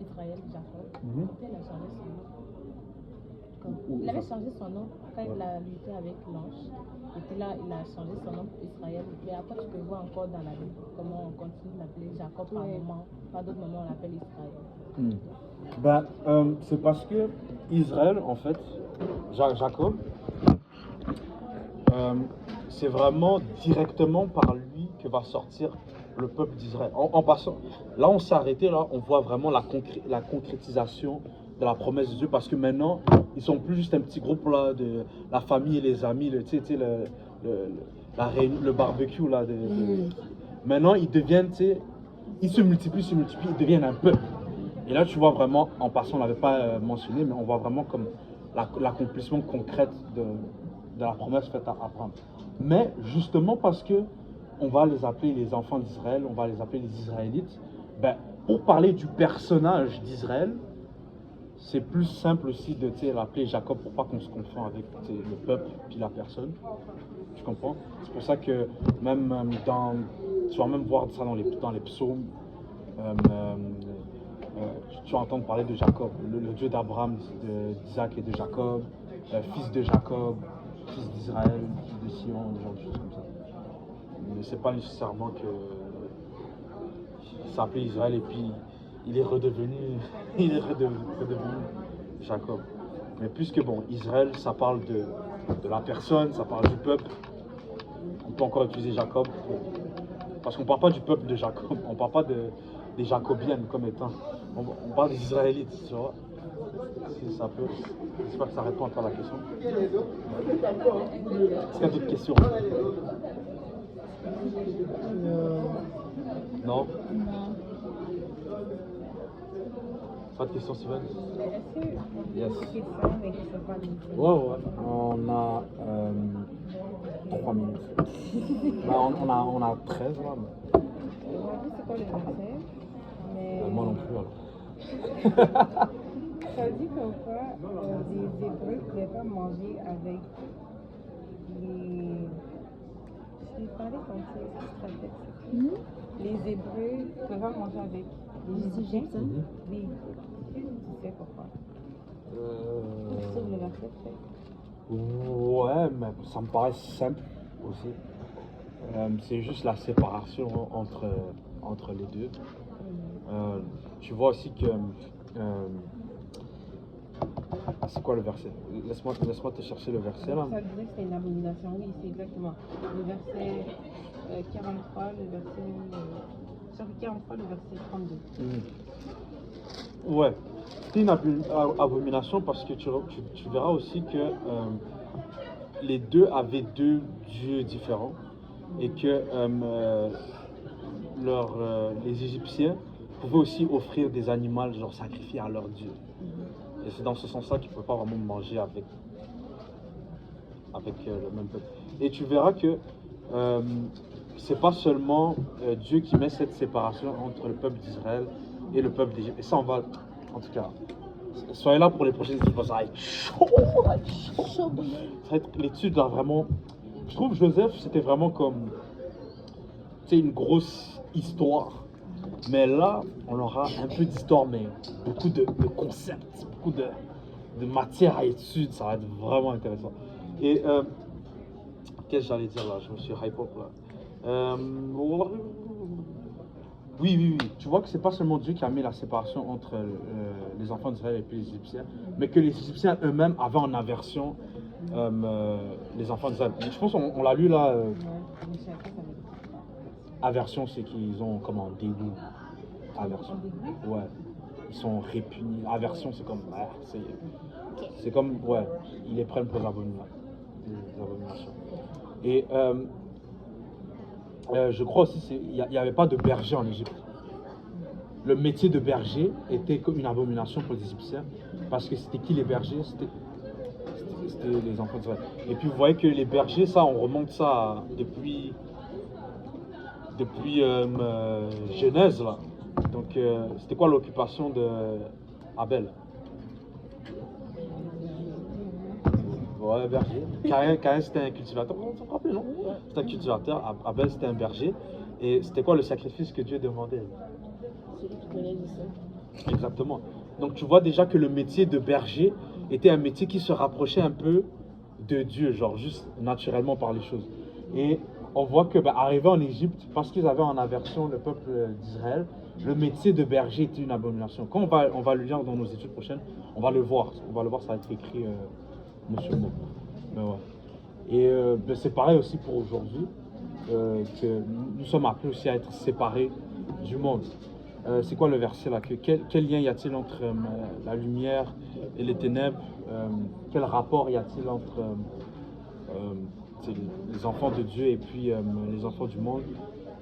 Israël Jacob. Mhm. Quand il a changé son nom. Il avait changé son nom quand il a lutté avec l'ange. Et puis là, il a changé son nom pour Israël. Mais après, tu peux voir encore dans la Bible comment on continue de l'appeler Jacob par moment. Par d'autres moments, on l'appelle Israël. Ben, c'est parce que Israël, en fait, Jacob, c'est vraiment directement par lui que va sortir le peuple d'Israël. En passant, là on s'est arrêté, là on voit vraiment la concrétisation de la promesse de Dieu, parce que maintenant, ils sont plus juste un petit groupe là, de la famille et les amis, le barbecue là. Maintenant, ils deviennent, ils se multiplient, ils deviennent un peuple. Et là, tu vois vraiment, en passant, on ne l'avait pas mentionné, mais on voit vraiment comme l'accomplissement concret de la promesse faite à Abraham. Mais justement parce que on va les appeler les enfants d'Israël, on va les appeler les Israélites, ben, pour parler du personnage d'Israël, c'est plus simple aussi de l'appeler Jacob pour pas qu'on se confond avec le peuple puis la personne. Tu comprends? C'est pour ça que même tu vas même voir ça dans les psaumes, tu vas entendre parler de Jacob, le Dieu d'Abraham, d'Isaac et de Jacob, fils de Jacob, fils d'Israël, fils de Sion, des choses comme ça. Mais c'est pas nécessairement que il s'appelait Israël et puis il est redevenu Jacob. Mais puisque bon, Israël, ça parle de la personne, ça parle du peuple, on peut encore utiliser Jacob parce qu'on ne parle pas du peuple de Jacob, on ne parle pas des Jacobiennes comme étant, on parle des Israélites, tu vois. Si ça peut, j'espère que ça répond à la question. Est-ce qu'il y a d'autres questions? Non? Pas de questions, Steven? Yes. Ouais. On a 3 minutes. On a 13 là. C'est quoi le verset? Mais Moi non plus alors. ça dit comme quoi les Hébreux ne pouvaient pas manger avec les. Je vais parler comme ça, c'est très texte. Les Hébreux ne pouvaient pas manger avec les Égyptiens. Oui. Tu sais pourquoi? C'est le verset peut-être. Ouais, mais ça me paraît simple aussi. C'est juste la séparation entre les deux. Tu vois aussi que... c'est quoi le verset? Laisse-moi te chercher le verset là. Ça disait que c'est une abomination, oui, c'est exactement. Le verset 43, le verset... sur 43, le verset 32. Ouais, c'est une abomination parce que tu verras aussi que les deux avaient deux dieux différents et que les Égyptiens pouvaient aussi offrir des animaux, genre sacrifiés à leur Dieu. Et c'est dans ce sens-là qu'ils ne pouvaient pas vraiment manger avec le même peuple. Et tu verras que c'est pas seulement Dieu qui met cette séparation entre le peuple d'Israël et le peuple d'Égypte. Et ça, on va, en tout cas, soyez là pour les prochaines études, ça va être chaud, ça va être chaud. Ça va être l'étude là vraiment. Je trouve Joseph, c'était vraiment comme, tu sais, une grosse histoire. Mais là, on aura un peu d'histoire, mais beaucoup de concepts, beaucoup de matière à étude. Ça va être vraiment intéressant. Et qu'est-ce que j'allais dire là? Je me suis hype up là. Oui. Tu vois que c'est pas seulement Dieu qui a mis la séparation entre les enfants d'Israël et puis les Égyptiens, mais que les Égyptiens eux-mêmes avaient en aversion les enfants d'Israël. Je pense qu'on l'a lu là. Aversion, c'est qu'ils ont comme un dégoût. Aversion. Ouais. Ils sont répugnés. Aversion, c'est comme. C'est comme. Ouais. Ils les prennent pour des abominations. Et je crois aussi qu'il n'y avait pas de berger en Égypte. Le métier de berger était comme une abomination pour les Égyptiens. Parce que c'était qui les bergers? C'était les enfants d'Israël. Et puis vous voyez que les bergers, ça, on remonte ça depuis Genèse là. Donc c'était quoi l'occupation de Abel? Ouais, berger. Caïn c'était un cultivateur. Vous vous rappelez, non? C'était un cultivateur. Abel c'était un berger. Et c'était quoi le sacrifice que Dieu demandait? Celui qui donnait du sang. Exactement. Donc tu vois déjà que le métier de berger était un métier qui se rapprochait un peu de Dieu, genre juste naturellement par les choses. Et on voit que arrivé en Égypte, parce qu'ils avaient en aversion le peuple d'Israël, le métier de berger était une abomination. Quand on va le lire dans nos études prochaines, on va le voir. On va le voir, ça va être écrit monsieur le mot. Mais ouais. Et c'est pareil aussi pour aujourd'hui, que nous sommes appelés aussi à être séparés du monde. C'est quoi le verset là? Quel lien y a-t-il entre la lumière et les ténèbres? Quel rapport y a-t-il entre les enfants de Dieu et puis les enfants du monde?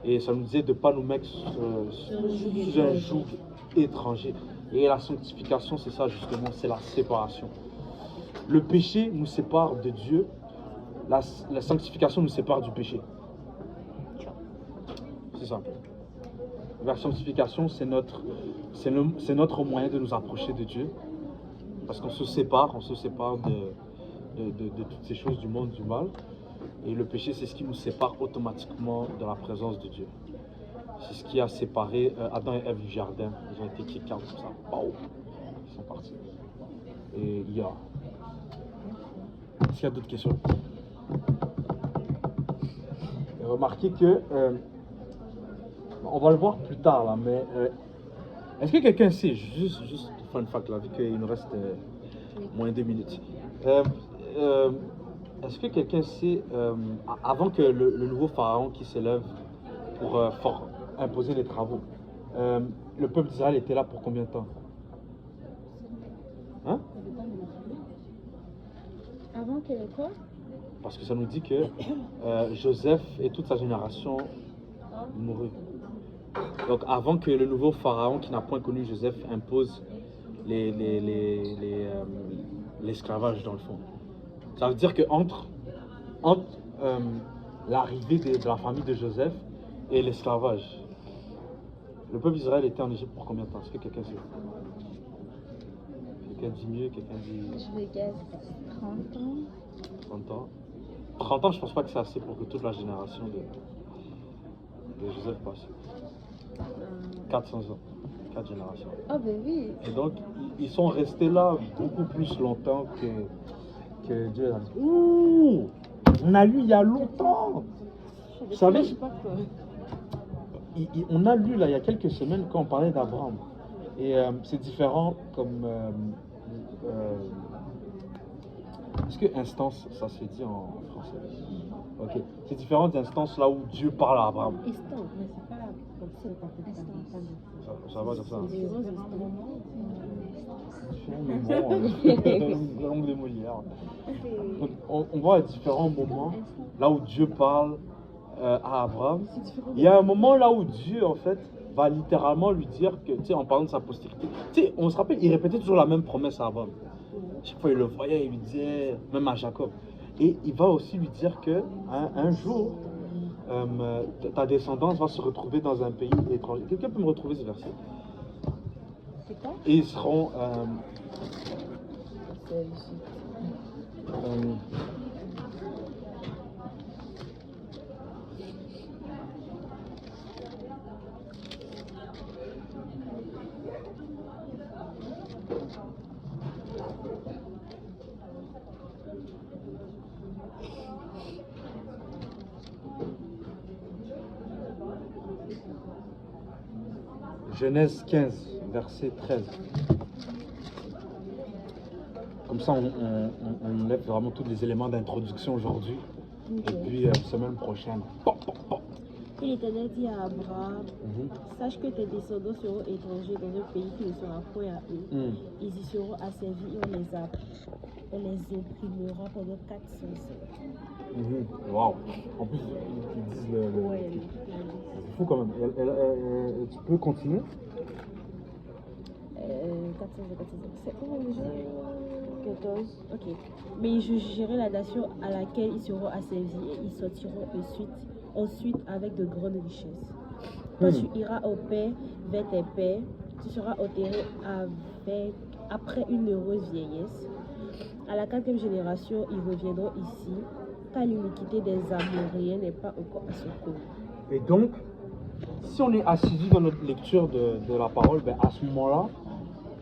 Et ça nous disait de ne pas nous mettre sous un joug étranger. Et la sanctification, c'est ça justement, c'est la séparation. Le péché nous sépare de Dieu, la sanctification nous sépare du péché. C'est ça. La sanctification, c'est notre moyen de nous approcher de Dieu. Parce qu'on se sépare de toutes ces choses du monde, du mal. Et le péché, c'est ce qui nous sépare automatiquement de la présence de Dieu. C'est ce qui a séparé Adam et Ève du jardin. Ils ont été kick out comme ça. Wow. Ils sont partis. Et il y a... Est-ce qu'il y a d'autres questions? Et remarquez que... on va le voir plus tard là, mais... est-ce que quelqu'un sait, juste fun fact là, vu qu'il nous reste moins de 2 minutes. Est-ce que quelqu'un sait, avant que le nouveau pharaon qui s'élève pour imposer les travaux, le peuple d'Israël était là pour combien de temps? Hein? Avant que quoi? Parce que ça nous dit que Joseph et toute sa génération moururent. Donc avant que le nouveau pharaon qui n'a point connu Joseph impose l'esclavage dans le fond. Ça veut dire que entre l'arrivée de la famille de Joseph et l'esclavage, le peuple d'Israël était en Égypte pour combien de temps? Est-ce que quelqu'un sait? Quelqu'un dit mieux, quelqu'un dit... Je vais guess 30 ans. 30 ans. 30 ans, je pense pas que c'est assez pour que toute la génération de Joseph passe. 400 ans. 4 générations. Ah ben oui. Et donc, ils sont restés là beaucoup plus longtemps que Dieu a dit. Ouh, on a lu il y a longtemps. Vous savez, on a lu là il y a quelques semaines quand on parlait d'Abraham. Et c'est différent comme... est-ce que instance, ça se dit en français? Ok. C'est différent d'instance là où Dieu parle à Abraham. Instant, mais c'est pas comme ça, le parfait. Ça va dire ça. C'est des La langue de Molière. Donc, on voit à différents moments là où Dieu parle à Abraham. Il y a un moment là où Dieu en fait va littéralement lui dire que, tu sais, en parlant de sa postérité, tu sais, on se rappelle, il répétait toujours la même promesse à Abraham. Chaque fois il le voyait, il lui disait, même à Jacob. Et il va aussi lui dire que un jour, ta descendance va se retrouver dans un pays étranger. Quelqu'un peut me retrouver ce verset? C'est quoi? Et ils seront... Genèse 15, verset 13. Comme ça, on lève vraiment tous les éléments d'introduction aujourd'hui. Et puis, semaine prochaine. Et l'Éternel dit à Abraham, sache que tes descendants seront étrangers dans un pays qui ne sera point à eux. Ils y seront asservis et on les opprimera pendant 400 ans. Waouh! En plus, ils disent le... Ouais, C'est fou quand même. Tu peux continuer? 400 ans. C'est comment déjà 14. Ok. Mais je jugerai la nation à laquelle ils seront asservis et ils sortiront ensuite avec de grandes richesses. Toi, tu iras au paix vers tes pères, tu seras enterré après une heureuse vieillesse. À la 4e génération, ils reviendront ici, car l'iniquité des Amoréens n'est pas encore à ce cours. Et donc, si on est assidu dans notre lecture de la parole, ben à ce moment-là,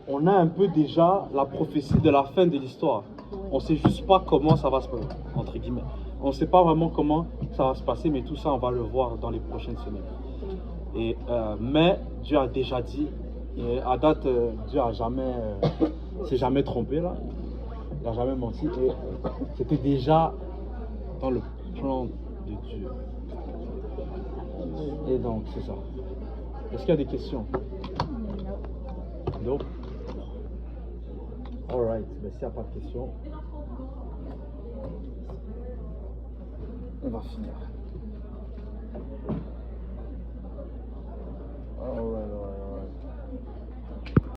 on a un peu déjà la prophétie de la fin de l'histoire. On ne sait juste pas comment ça va se passer, entre guillemets. On ne sait pas vraiment comment ça va se passer, mais tout ça, on va le voir dans les prochaines semaines. Et, mais Dieu a déjà dit, et à date, Dieu a jamais, s'est jamais trompé là. Il n'a jamais menti. Et c'était déjà dans le plan de Dieu. Et donc, c'est ça. Est-ce qu'il y a des questions? Non. Alright, ben, s'il n'y a pas de questions, on va finir.